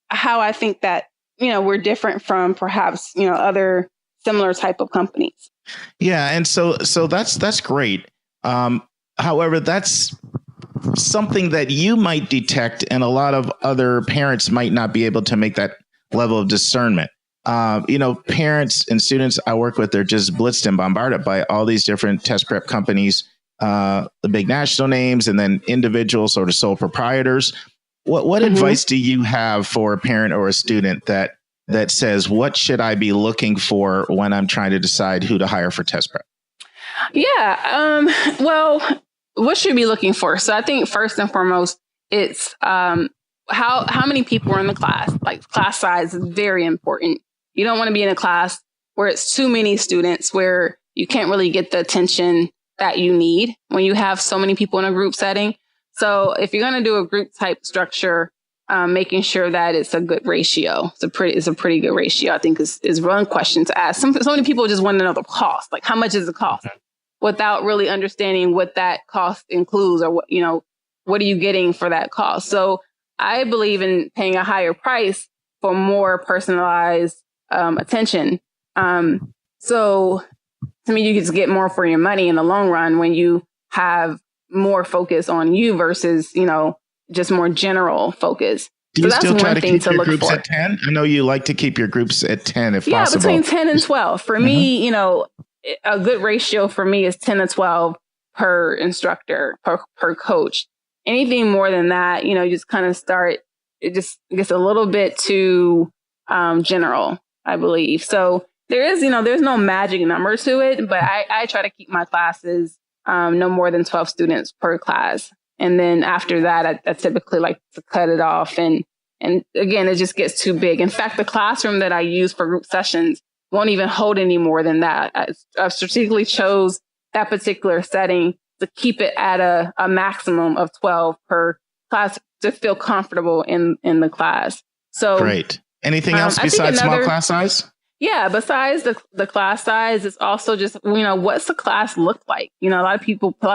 how I think that, we're different from perhaps, other similar type of companies. Yeah. And so that's great. However, that's something that you might detect and a lot of other parents might not be able to make that level of discernment. Parents and students I work with, they're just blitzed and bombarded by all these different test prep companies, the big national names, and then individual sort of sole proprietors. What advice do you have for a parent or a student that says, what should I be looking for when I'm trying to decide who to hire for test prep? Yeah. Well, what should you be looking for? So I think first and foremost, it's how many people are in the class. Like class size is very important. You don't want to be in a class where it's too many students, where you can't really get the attention that you need when you have so many people in a group setting. So if you're going to do a group type structure, making sure that it's a good ratio. It's a pretty good ratio, I think is one question to ask. So many people just want to know the cost, like how much is the cost, without really understanding what that cost includes, or what are you getting for that cost? So I believe in paying a higher price for more personalized attention. So to me, you just get more for your money in the long run when you have more focus on you versus, just more general focus. Do you still try to keep your groups at 10? I know you like to keep your groups at 10 if possible. Yeah, between 10 and 12. For me, a good ratio for me is 10 to 12 per instructor, per coach. Anything more than that, just kind of it just gets a little bit too general, I believe. So there is, there's no magic number to it, but I try to keep my classes no more than 12 students per class. And then after that, I typically like to cut it off. And again, it just gets too big. In fact, the classroom that I use for group sessions won't even hold any more than that. I strategically chose that particular setting to keep it at a maximum of 12 per class to feel comfortable in the class. So great. Anything else besides small class size? Yeah, besides the class size, it's also just, what's the class look like? A lot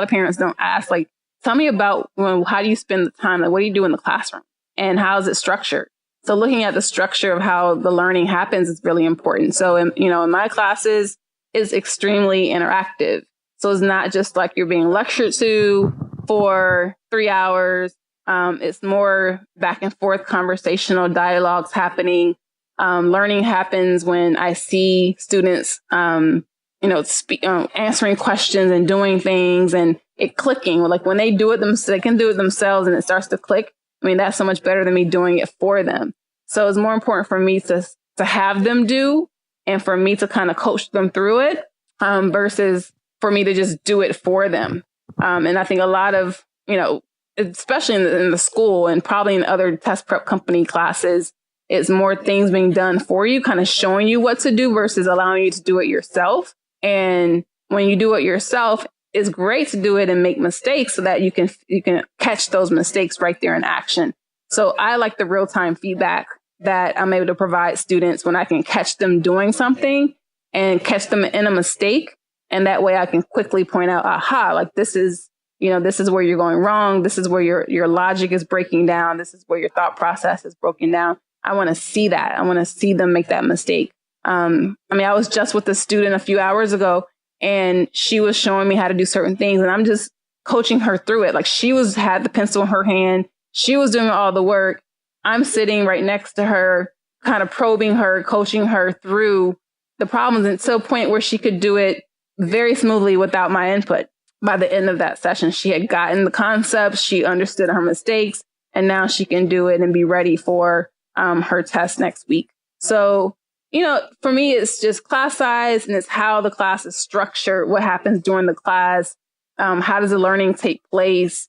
of parents don't ask, like, tell me about how do you spend the time? Like, what do you do in the classroom? And how is it structured? So looking at the structure of how the learning happens is really important. So, in my classes, it's extremely interactive. So it's not just like you're being lectured to for 3 hours. It's more back and forth conversational dialogues happening. Learning happens when I see students, answering questions and doing things and it clicking. Like when they do it they can do it themselves and it starts to click. I mean, that's so much better than me doing it for them. So it's more important for me to have them do and for me to kind of coach them through it, versus for me to just do it for them. And I think a lot of, especially in the school and probably in other test prep company classes, it's more things being done for you, kind of showing you what to do versus allowing you to do it yourself. And when you do it yourself, it's great to do it and make mistakes so that you can catch those mistakes right there in action. So I like the real-time feedback that I'm able to provide students when I can catch them doing something and catch them in a mistake. And that way I can quickly point out, aha, like this is where you're going wrong. This is where your logic is breaking down. This is where your thought process is broken down. I want to see that. I want to see them make that mistake. I was just with a student a few hours ago and she was showing me how to do certain things and I'm just coaching her through it. Like she had the pencil in her hand. She was doing all the work. I'm sitting right next to her, kind of probing her, coaching her through the problems and to a point where she could do it very smoothly without my input. By the end of that session, she had gotten the concepts, she understood her mistakes, and now she can do it and be ready for her test next week. So, for me, it's just class size and it's how the class is structured, what happens during the class, how does the learning take place.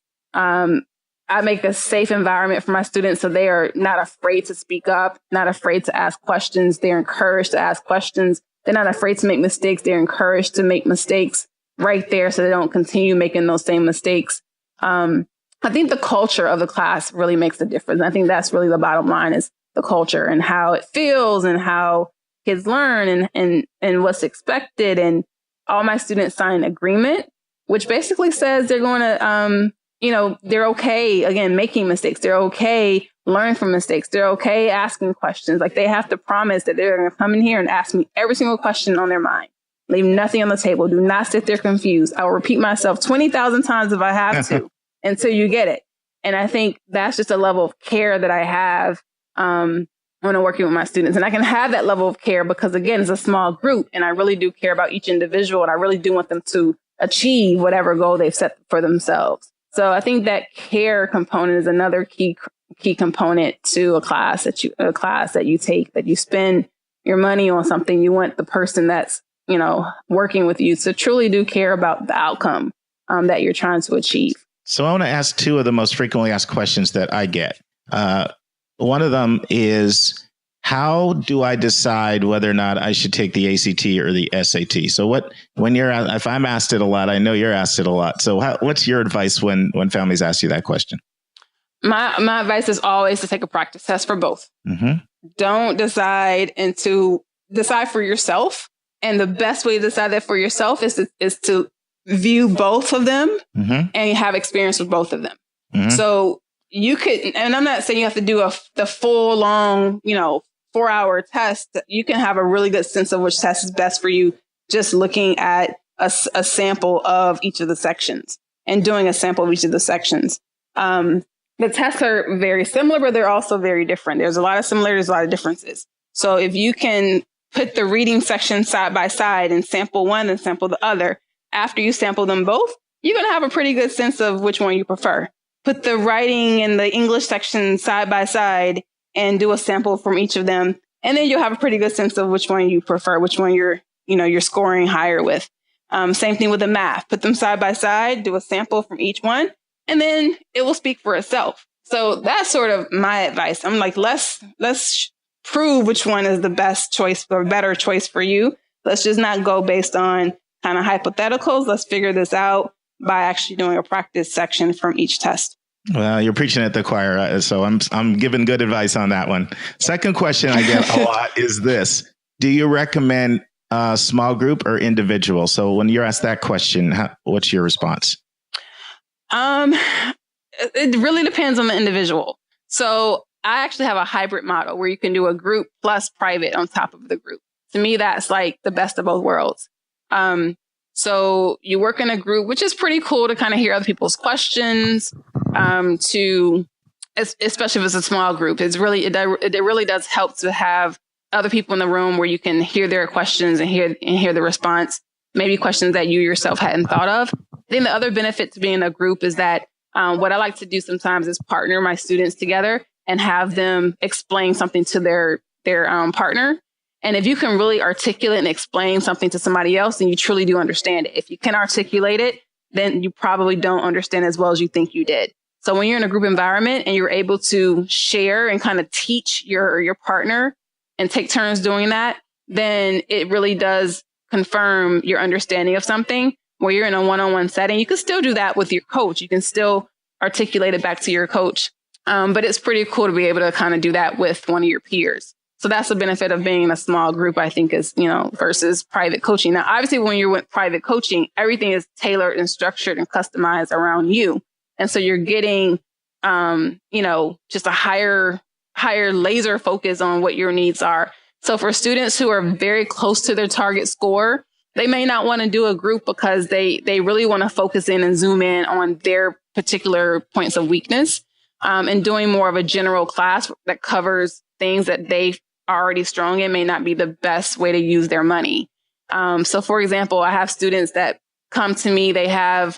I make a safe environment for my students so they are not afraid to speak up, not afraid to ask questions. They're encouraged to ask questions. They're not afraid to make mistakes. They're encouraged to make mistakes right there so they don't continue making those same mistakes. I think the culture of the class really makes a difference. I think that's really the bottom line is the culture and how it feels and how kids learn and what's expected. And all my students sign an agreement, which basically says they're going to, they're okay, again, making mistakes. They're okay learning from mistakes. They're okay asking questions. Like they have to promise that they're going to come in here and ask me every single question on their mind. Leave nothing on the table. Do not sit there confused. I will repeat myself 20,000 times if I have to until you get it. And I think that's just a level of care that I have when I'm working with my students. And I can have that level of care because, again, it's a small group and I really do care about each individual and I really do want them to achieve whatever goal they've set for themselves. So I think that care component is another key component to a class that you take, that you spend your money on something. You want the person that's working with you to truly do care about the outcome that you're trying to achieve. So I want to ask two of the most frequently asked questions that I get. One of them is, how do I decide whether or not I should take the ACT or the SAT? So if I'm asked it a lot, I know you're asked it a lot. So what's your advice when families ask you that question? My advice is always to take a practice test for both. Mm-hmm. Don't decide decide for yourself. And the best way to decide that for yourself is to view both of them mm-hmm. and have experience with both of them. Mm-hmm. So you could, and I'm not saying you have to do the full long, 4-hour test. You can have a really good sense of which test is best for you just looking at a sample of each of the sections and doing a sample of each of the sections. The tests are very similar, but they're also very different. There's a lot of similarities, a lot of differences. So if you can put the reading section side by side and sample one and sample the other, after you sample them both, you're going to have a pretty good sense of which one you prefer. Put the writing and the English section side by side and do a sample from each of them And then you'll have a pretty good sense of which one you prefer, which one you're scoring higher with. Same thing with the math. Put them side by side, do a sample from each one, and then it will speak for itself. So that's sort of my advice. I'm like, let's prove which one is the best choice or better choice for you. Let's just not go based on kind of hypotheticals. Let's figure this out by actually doing a practice section from each test. Well, you're preaching at the choir, so I'm giving good advice on that one. Second question I get a lot is this: do you recommend small group or individual? So when you're asked that question, what's your response? It really depends on the individual. So I actually have a hybrid model where you can do a group plus private on top of the group. To me, that's like the best of both worlds. So you work in a group, which is pretty cool to kind of hear other people's questions, especially if it's a small group. It really does help to have other people in the room where you can hear their questions and hear the response, maybe questions that you yourself hadn't thought of. I think the other benefit to being in a group is that what I like to do sometimes is partner my students together and have them explain something to their partner. And if you can really articulate and explain something to somebody else, then you truly do understand it. If you can articulate it, then you probably don't understand as well as you think you did. So when you're in a group environment and you're able to share and kind of teach your partner and take turns doing that, then it really does confirm your understanding of something. Where you're in a one-on-one setting, you can still do that with your coach. You can still articulate it back to your coach. But it's pretty cool to be able to kind of do that with one of your peers. So that's the benefit of being in a small group, I think, is, versus private coaching. Now, obviously, when you're with private coaching, everything is tailored and structured and customized around you. And so you're getting, just a higher laser focus on what your needs are. So for students who are very close to their target score, they may not want to do a group because they really want to focus in and zoom in on their particular points of weakness, and doing more of a general class that covers things that they are already strong in may not be the best way to use their money. So for example, I have students that come to me, they have,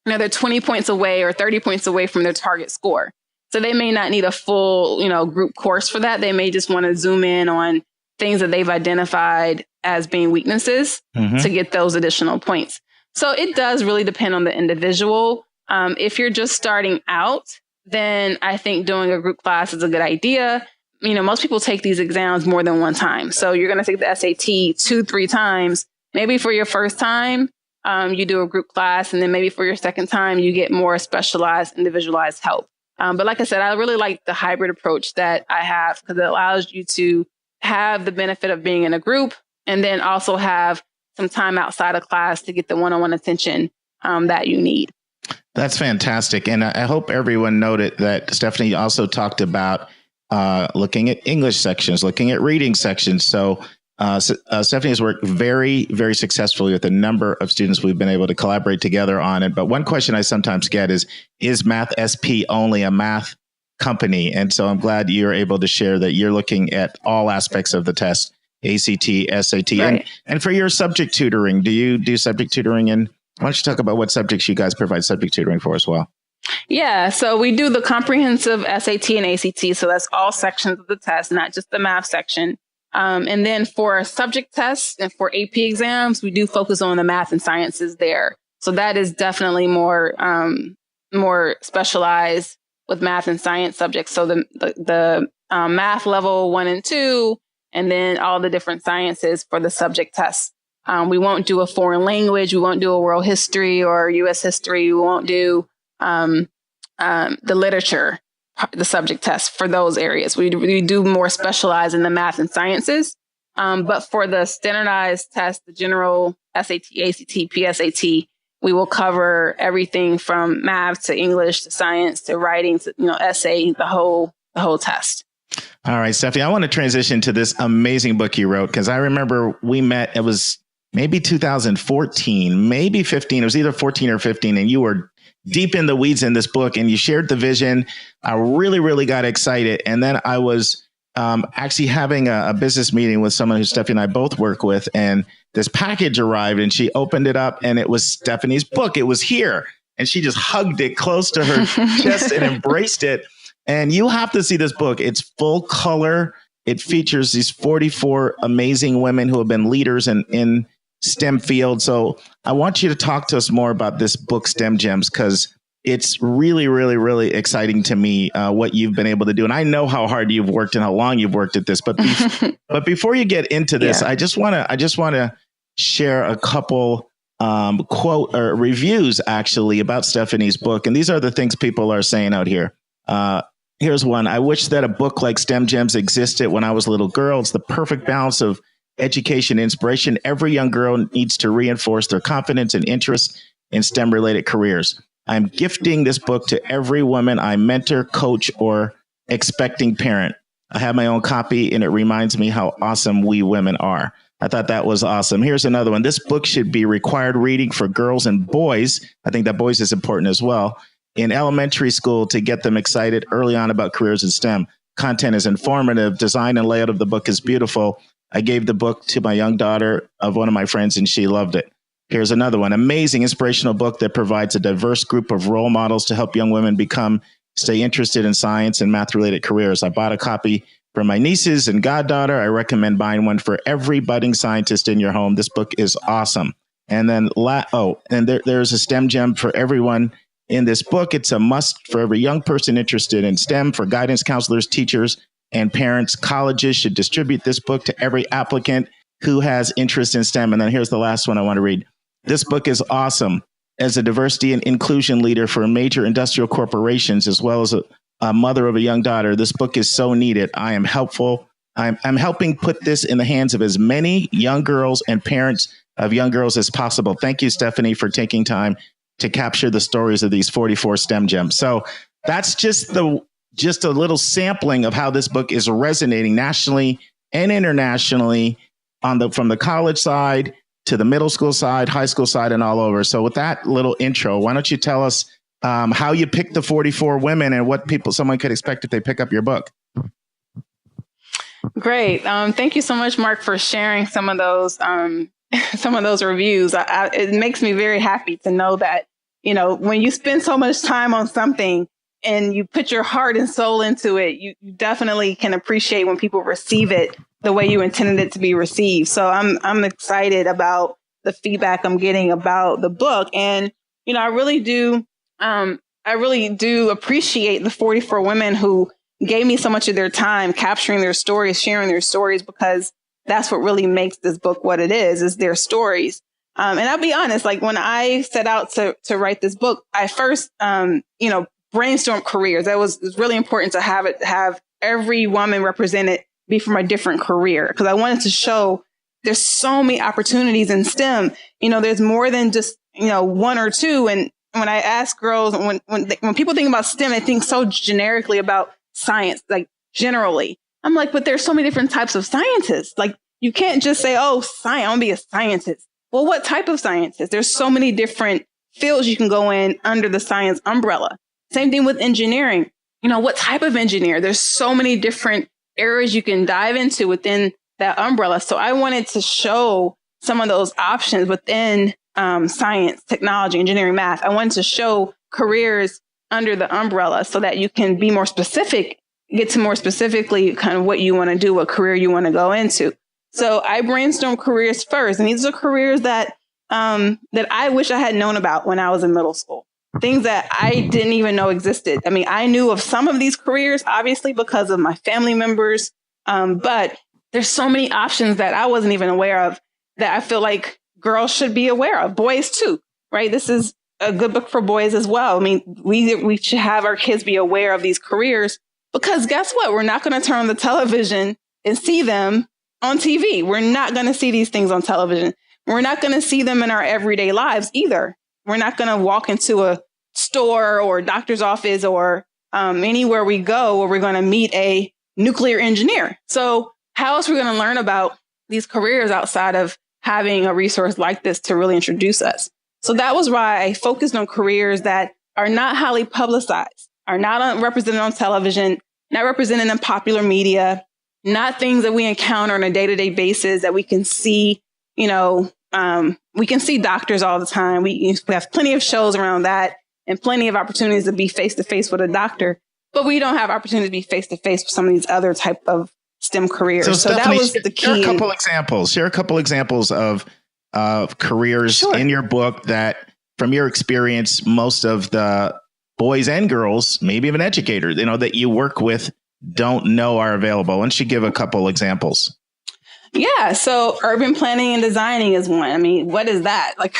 they're 20 points away or 30 points away from their target score. So they may not need a full, group course for that. They may just want to zoom in on things that they've identified as being weaknesses to get those additional points. So it does really depend on the individual. If you're just starting out, then I think doing a group class is a good idea. Most people take these exams more than one time. So you're going to take the SAT 2-3 times. Maybe for your first time, you do a group class. And then maybe for your second time, you get more specialized, individualized help. But like I said, I really like the hybrid approach that I have because it allows you to have the benefit of being in a group and then also have some time outside of class to get the one-on-one attention that you need. That's fantastic. And I hope everyone noted that Stephanie also talked about looking at English sections, looking at reading sections. So Stephanie has worked very, very successfully with a number of students we've been able to collaborate together on it. But one question I sometimes get is Math SP only a math company? And so I'm glad you're able to share that you're looking at all aspects of the test, ACT, SAT. Right. And for your subject tutoring, do you do subject tutoring? And why don't you talk about what subjects you guys provide subject tutoring for as well? Yeah, so we do the comprehensive SAT and ACT. So that's all sections of the test, not just the math section. And then for subject tests and for AP exams, we do focus on the math and sciences there. So that is definitely more specialized with math and science subjects. So the math level 1 and 2, and then all the different sciences for the subject tests. We won't do a foreign language. We won't do a world history or U.S. history. We won't do the literature, the subject test for those areas. We do more specialized in the math and sciences. But for the standardized test, the general SAT, ACT, PSAT, we will cover everything from math to English to science to writing to essay, the whole test. All right, Stephanie, I want to transition to this amazing book you wrote because I remember we met. It was maybe 2014, maybe 15. It was either 14 or 15, and you were deep in the weeds in this book, and you shared the vision. I really, really got excited, and then I was actually having a business meeting with someone who Stephanie and I both work with, and this package arrived, and she opened it up, and it was Stephanie's book. It was here, and she just hugged it close to her chest and embraced it. And you have to see this book. It's full color. It features these 44 amazing women who have been leaders in STEM field. So I want you to talk to us more about this book, STEM Gems, because it's really, really, really exciting to me what you've been able to do. And I know how hard you've worked and how long you've worked at this. But but before you get into this, I just want to share a couple quote or reviews actually about Stephanie's book. And these are the things people are saying out here. Here's one. I wish that a book like STEM Gems existed when I was a little girl. It's the perfect balance of education and inspiration. Every young girl needs to reinforce their confidence and interest in STEM related careers. I'm gifting this book to every woman I mentor, coach, or expecting parent. I have my own copy, and it reminds me how awesome we women are. I thought that was awesome. Here's another one. This book should be required reading for girls and boys. I think that boys is important as well. In elementary school to get them excited early on about careers in STEM. Content is informative. Design and layout of the book is beautiful. I gave the book to my young daughter of one of my friends, and she loved it. Here's another one. Amazing inspirational book that provides a diverse group of role models to help young women stay interested in science and math-related careers. I bought a copy for my nieces and goddaughter. I recommend buying one for every budding scientist in your home. This book is awesome. And then, there's a STEM gem for everyone in this book. It's a must for every young person interested in STEM, for guidance counselors, teachers, and parents. Colleges should distribute this book to every applicant who has interest in STEM. And then here's the last one I want to read. This book is awesome. As a diversity and inclusion leader for major industrial corporations, as well as a mother of a young daughter, this book is so needed. I'm helping put this in the hands of as many young girls and parents of young girls as possible. Thank you, Stephanie, for taking time to capture the stories of these 44 STEM gems. So that's just a little sampling of how this book is resonating nationally and internationally from the college side to the middle school side, high school side, and all over. So with that little intro, why don't you tell us how you picked the 44 women and what someone could expect if they pick up your book? Great. Thank you so much, Mark, for sharing some of those reviews. It makes me very happy to know that, when you spend so much time on something and you put your heart and soul into it, you definitely can appreciate when people receive it the way you intended it to be received. So I'm excited about the feedback I'm getting about the book. And, I really do appreciate the 44 women who gave me so much of their time, capturing their stories, sharing their stories, because that's what really makes this book what it is their stories. And I'll be honest, like when I set out to write this book, I first, brainstormed careers. It was really important to have every woman represented be from a different career, because I wanted to show there's so many opportunities in STEM. There's more than just, one or two. And when I ask girls, when people think about STEM, they think so generically about science, like generally. I'm like, but there's so many different types of scientists. Like you can't just say, oh, science, I want to be a scientist. Well, what type of scientist? There's so many different fields you can go in under the science umbrella. Same thing with engineering. What type of engineer? There's so many different areas you can dive into within that umbrella. So I wanted to show some of those options within science, technology, engineering, math. I wanted to show careers under the umbrella so that you can be more specific, get to more specifically kind of what you want to do, what career you want to go into. So I brainstormed careers first. And these are careers that I wish I had known about when I was in middle school. Things that I didn't even know existed. I mean, I knew of some of these careers, obviously, because of my family members. But there's so many options that I wasn't even aware of that I feel like girls should be aware of. Boys, too, right? This is a good book for boys as well. I mean, we should have our kids be aware of these careers, because guess what? We're not going to turn on the television and see them on TV. We're not going to see these things on television. We're not going to see them in our everyday lives either. We're not going to walk into a store or a doctor's office or anywhere we go where we're going to meet a nuclear engineer. So how else are we going to learn about these careers outside of having a resource like this to really introduce us? So that was why I focused on careers that are not highly publicized, are not represented on television, not represented in popular media, not things that we encounter on a day-to-day basis that we can see, we can see doctors all the time. We have plenty of shows around that and plenty of opportunities to be face-to-face with a doctor, but we don't have opportunities to be face-to-face with some of these other type of STEM careers. So that Stephanie, was the key. Share a couple examples of careers in your book that, from your experience, most of the boys and girls, maybe even educators, that you work with, don't know are available. Why don't you give a couple examples? Yeah. So urban planning and designing is one. I mean, what is that? Like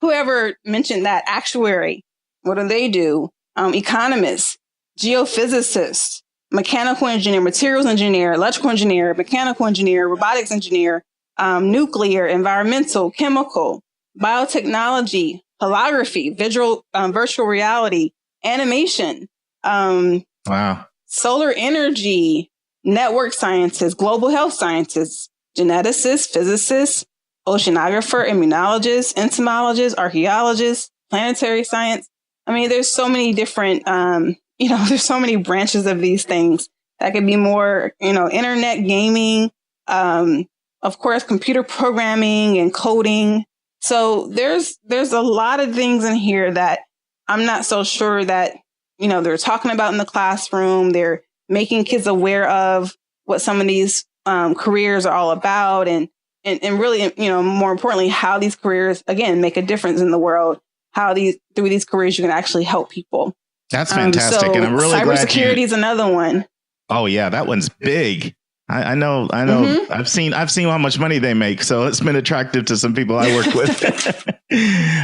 whoever mentioned that? Actuary. What do they do? Economists, geophysicists, mechanical engineer, materials engineer, electrical engineer, mechanical engineer, robotics engineer, nuclear, environmental, chemical, biotechnology, holography, virtual reality, animation, solar energy, network scientists, global health scientists, geneticists, physicists, oceanographer, immunologists, entomologists, archaeologists, planetary science. I mean, there's so many different, there's so many branches of these things that could be more, internet gaming, of course, computer programming and coding. So there's a lot of things in here that I'm not so sure that, they're talking about in the classroom. They're making kids aware of what some of these careers are all about, and really, more importantly, how these careers, again, make a difference in the world, how through these careers you can actually help people. That's fantastic. And I'm really glad cybersecurity is another one. Oh yeah, that one's big. I know. Mm-hmm. I've seen how much money they make, so it's been attractive to some people I work with.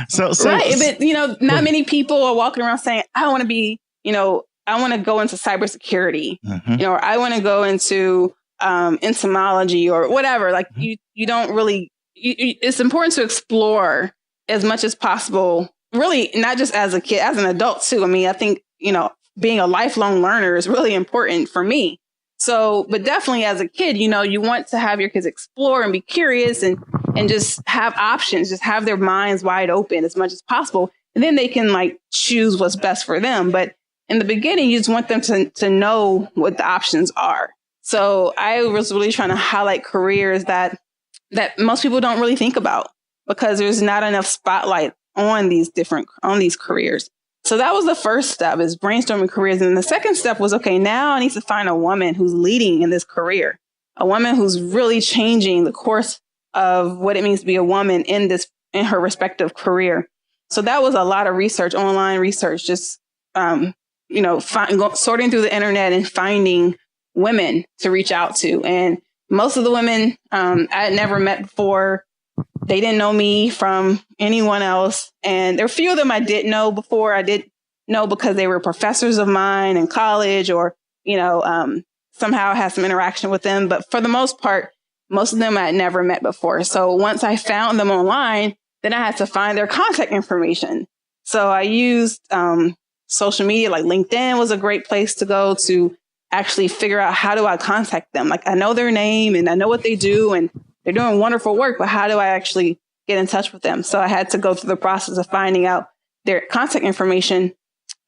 so right, but not many people are walking around saying, "I want to be," I want to go into cybersecurity, or I want to go into entomology or whatever. Like you don't really. It's important to explore as much as possible. Really, not just as a kid, as an adult too. I mean, I think being a lifelong learner is really important for me. So, but definitely as a kid, you want to have your kids explore and be curious and just have options, just have their minds wide open as much as possible. And then they can choose what's best for them. But in the beginning, you just want them to know what the options are. So I was really trying to highlight careers that most people don't really think about because there's not enough spotlight on these careers. So that was the first step, is brainstorming careers. And the second step was, okay, now I need to find a woman who's leading in this career, a woman who's really changing the course of what it means to be a woman in her respective career. So that was a lot of research, online research, just, sorting through the internet and finding women to reach out to. And most of the women I had never met before. They didn't know me from anyone else. And there were a few of them I did know before. I did know because they were professors of mine in college or, somehow I had some interaction with them. But for the most part, most of them I had never met before. So once I found them online, then I had to find their contact information. So I used social media, like LinkedIn was a great place to go to actually figure out, how do I contact them? I know their name and I know what they do and they're doing wonderful work, but how do I actually get in touch with them? So I had to go through the process of finding out their contact information.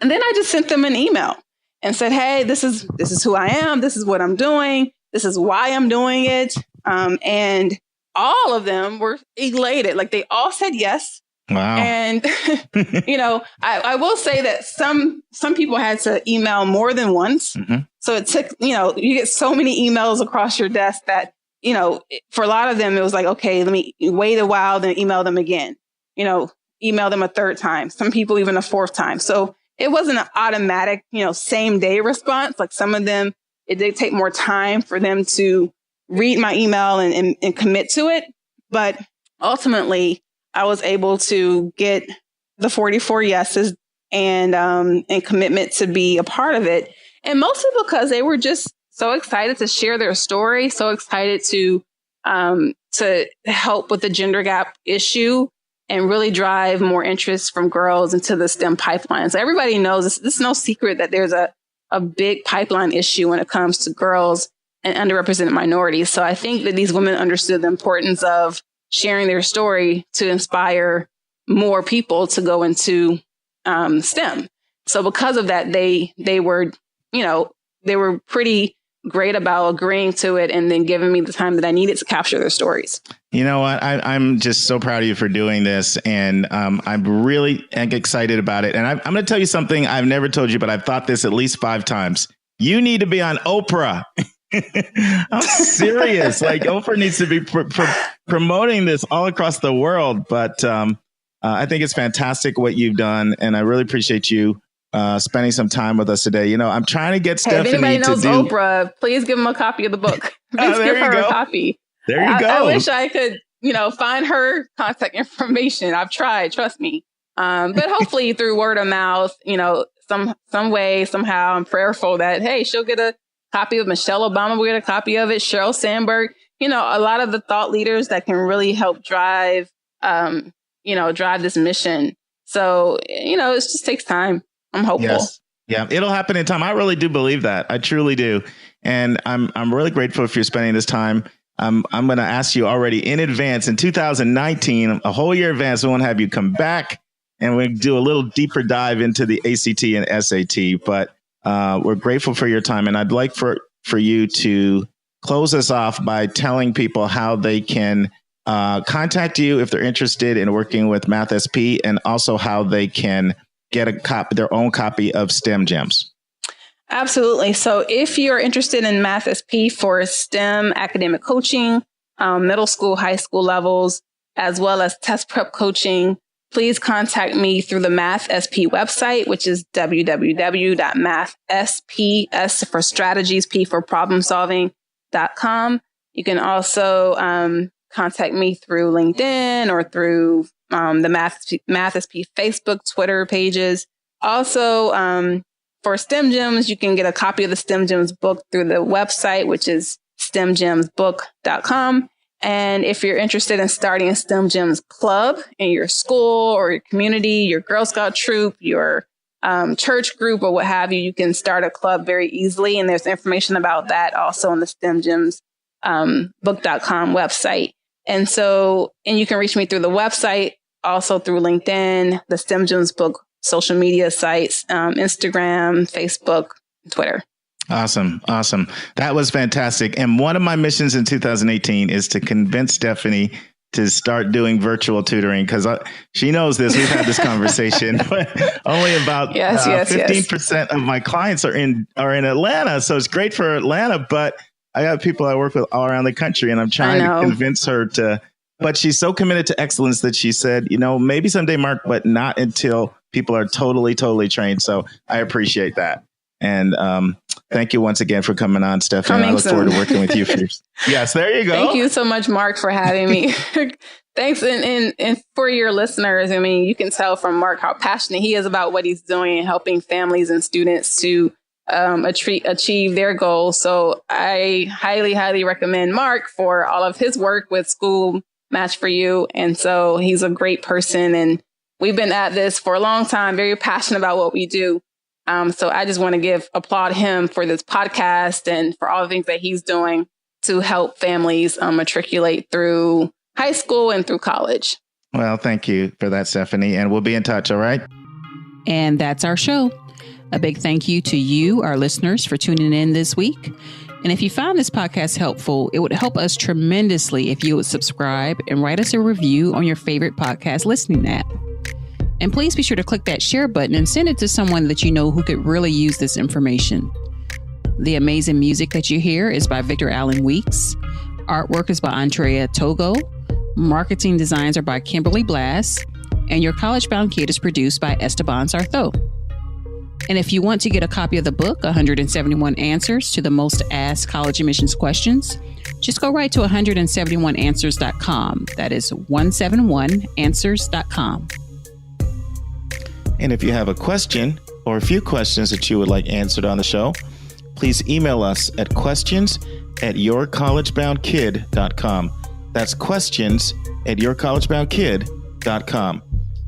And then I just sent them an email and said, hey, this is who I am. This is what I'm doing. This is why I'm doing it. And all of them were elated. They all said yes. Wow. And, I will say that some people had to email more than once. Mm-hmm. So it took, you get so many emails across your desk that, for a lot of them, it was like, okay, let me wait a while, then email them again, email them a third time, some people even a fourth time. So it wasn't an automatic, same day response. Some of them, it did take more time for them to read my email and commit to it. But ultimately, I was able to get the 44 yeses and commitment to be a part of it. And mostly because they were just so excited to share their story, so excited to help with the gender gap issue and really drive more interest from girls into the STEM pipeline. So everybody knows this is no secret that there's a big pipeline issue when it comes to girls and underrepresented minorities. So I think that these women understood the importance of sharing their story to inspire more people to go into STEM. So because of that, they were pretty great about agreeing to it and then giving me the time that I needed to capture their stories. You know what? I'm just so proud of you for doing this. And I'm really excited about it. And I'm going to tell you something I've never told you, but I've thought this at least 5 times. You need to be on Oprah. I'm serious. Like Oprah needs to be promoting this all across the world. But I think it's fantastic what you've done. And I really appreciate you spending some time with us today. You know, I'm trying to get Stephanie if anybody knows to do... Oprah, please give them a copy of the book. Please give her a copy. There you go. I wish I could, find her contact information. I've tried, trust me. But hopefully through word of mouth, some way, somehow, I'm prayerful that, hey, she'll get a copy of Michelle Obama. We'll get a copy of it. Sheryl Sandberg, a lot of the thought leaders that can really help drive this mission. So, it just takes time. I'm hopeful. Yes. Yeah, it'll happen in time. I really do believe that. I truly do. And I'm really grateful for you spending this time. I'm going to ask you already in advance in 2019, a whole year advance, we want to have you come back and we'll do a little deeper dive into the ACT and SAT. But we're grateful for your time. And I'd like for you to close us off by telling people how they can contact you if they're interested in working with Math SP, and also how they can get their own copy of STEM Gems. Absolutely. So if you're interested in Math SP for STEM academic coaching, middle school, high school levels, as well as test prep coaching, please contact me through the Math SP website, which is www.mathsp, S for strategies, P for problem solving.com. You can also contact me through LinkedIn or through the Math SP Facebook, Twitter pages. Also, for STEM Gems, you can get a copy of the STEM Gems book through the website, which is stemgemsbook.com. And if you're interested in starting a STEM Gems club in your school or your community, your Girl Scout troop, your church group, or what have you, you can start a club very easily. And there's information about that also on the stemgemsbook.com website. And you can reach me through the website, also through LinkedIn, the STEM Gems book social media sites, Instagram, Facebook, Twitter. Awesome. That was fantastic. And one of my missions in 2018 is to convince Stephanie to start doing virtual tutoring, because she knows this. We've had this conversation. Only about 15% of my clients are in Atlanta. So it's great for Atlanta, but I got people I work with all around the country, and I'm trying to convince her to. But she's so committed to excellence that she said, maybe someday, Mark, but not until people are totally trained. So I appreciate that. And thank you once again for coming on, Stephanie. I look forward to working with you. Yes, there you go. Thank you so much, Mark, for having me. Thanks. And for your listeners, you can tell from Mark how passionate he is about what he's doing and helping families and students to achieve their goals. So I highly, highly recommend Mark for all of his work with School Match for You. And so he's a great person, and we've been at this for a long time, very passionate about what we do. So I just want to applaud him for this podcast and for all the things that he's doing to help families matriculate through high school and through college. Well, thank you for that, Stephanie. And we'll be in touch. All right. And that's our show. A big thank you to you, our listeners, for tuning in this week. And if you found this podcast helpful, it would help us tremendously if you would subscribe and write us a review on your favorite podcast listening app. And please be sure to click that share button and send it to someone that you know who could really use this information. The amazing music that you hear is by Victor Allen Weeks. Artwork is by Andrea Togo. Marketing designs are by Kimberly Blass. And Your College Bound Kid is produced by Esteban Sartho. And if you want to get a copy of the book, 171 Answers to the Most Asked College Admissions Questions, just go right to 171answers.com. That is 171answers.com. And if you have a question or a few questions that you would like answered on the show, please email us at questions@yourcollegeboundkid.com. That's questions@yourcollegeboundkid.com.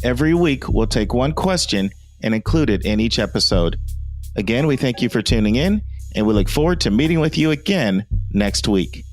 Every week, we'll take one question and include it in each episode. Again, we thank you for tuning in, and we look forward to meeting with you again next week.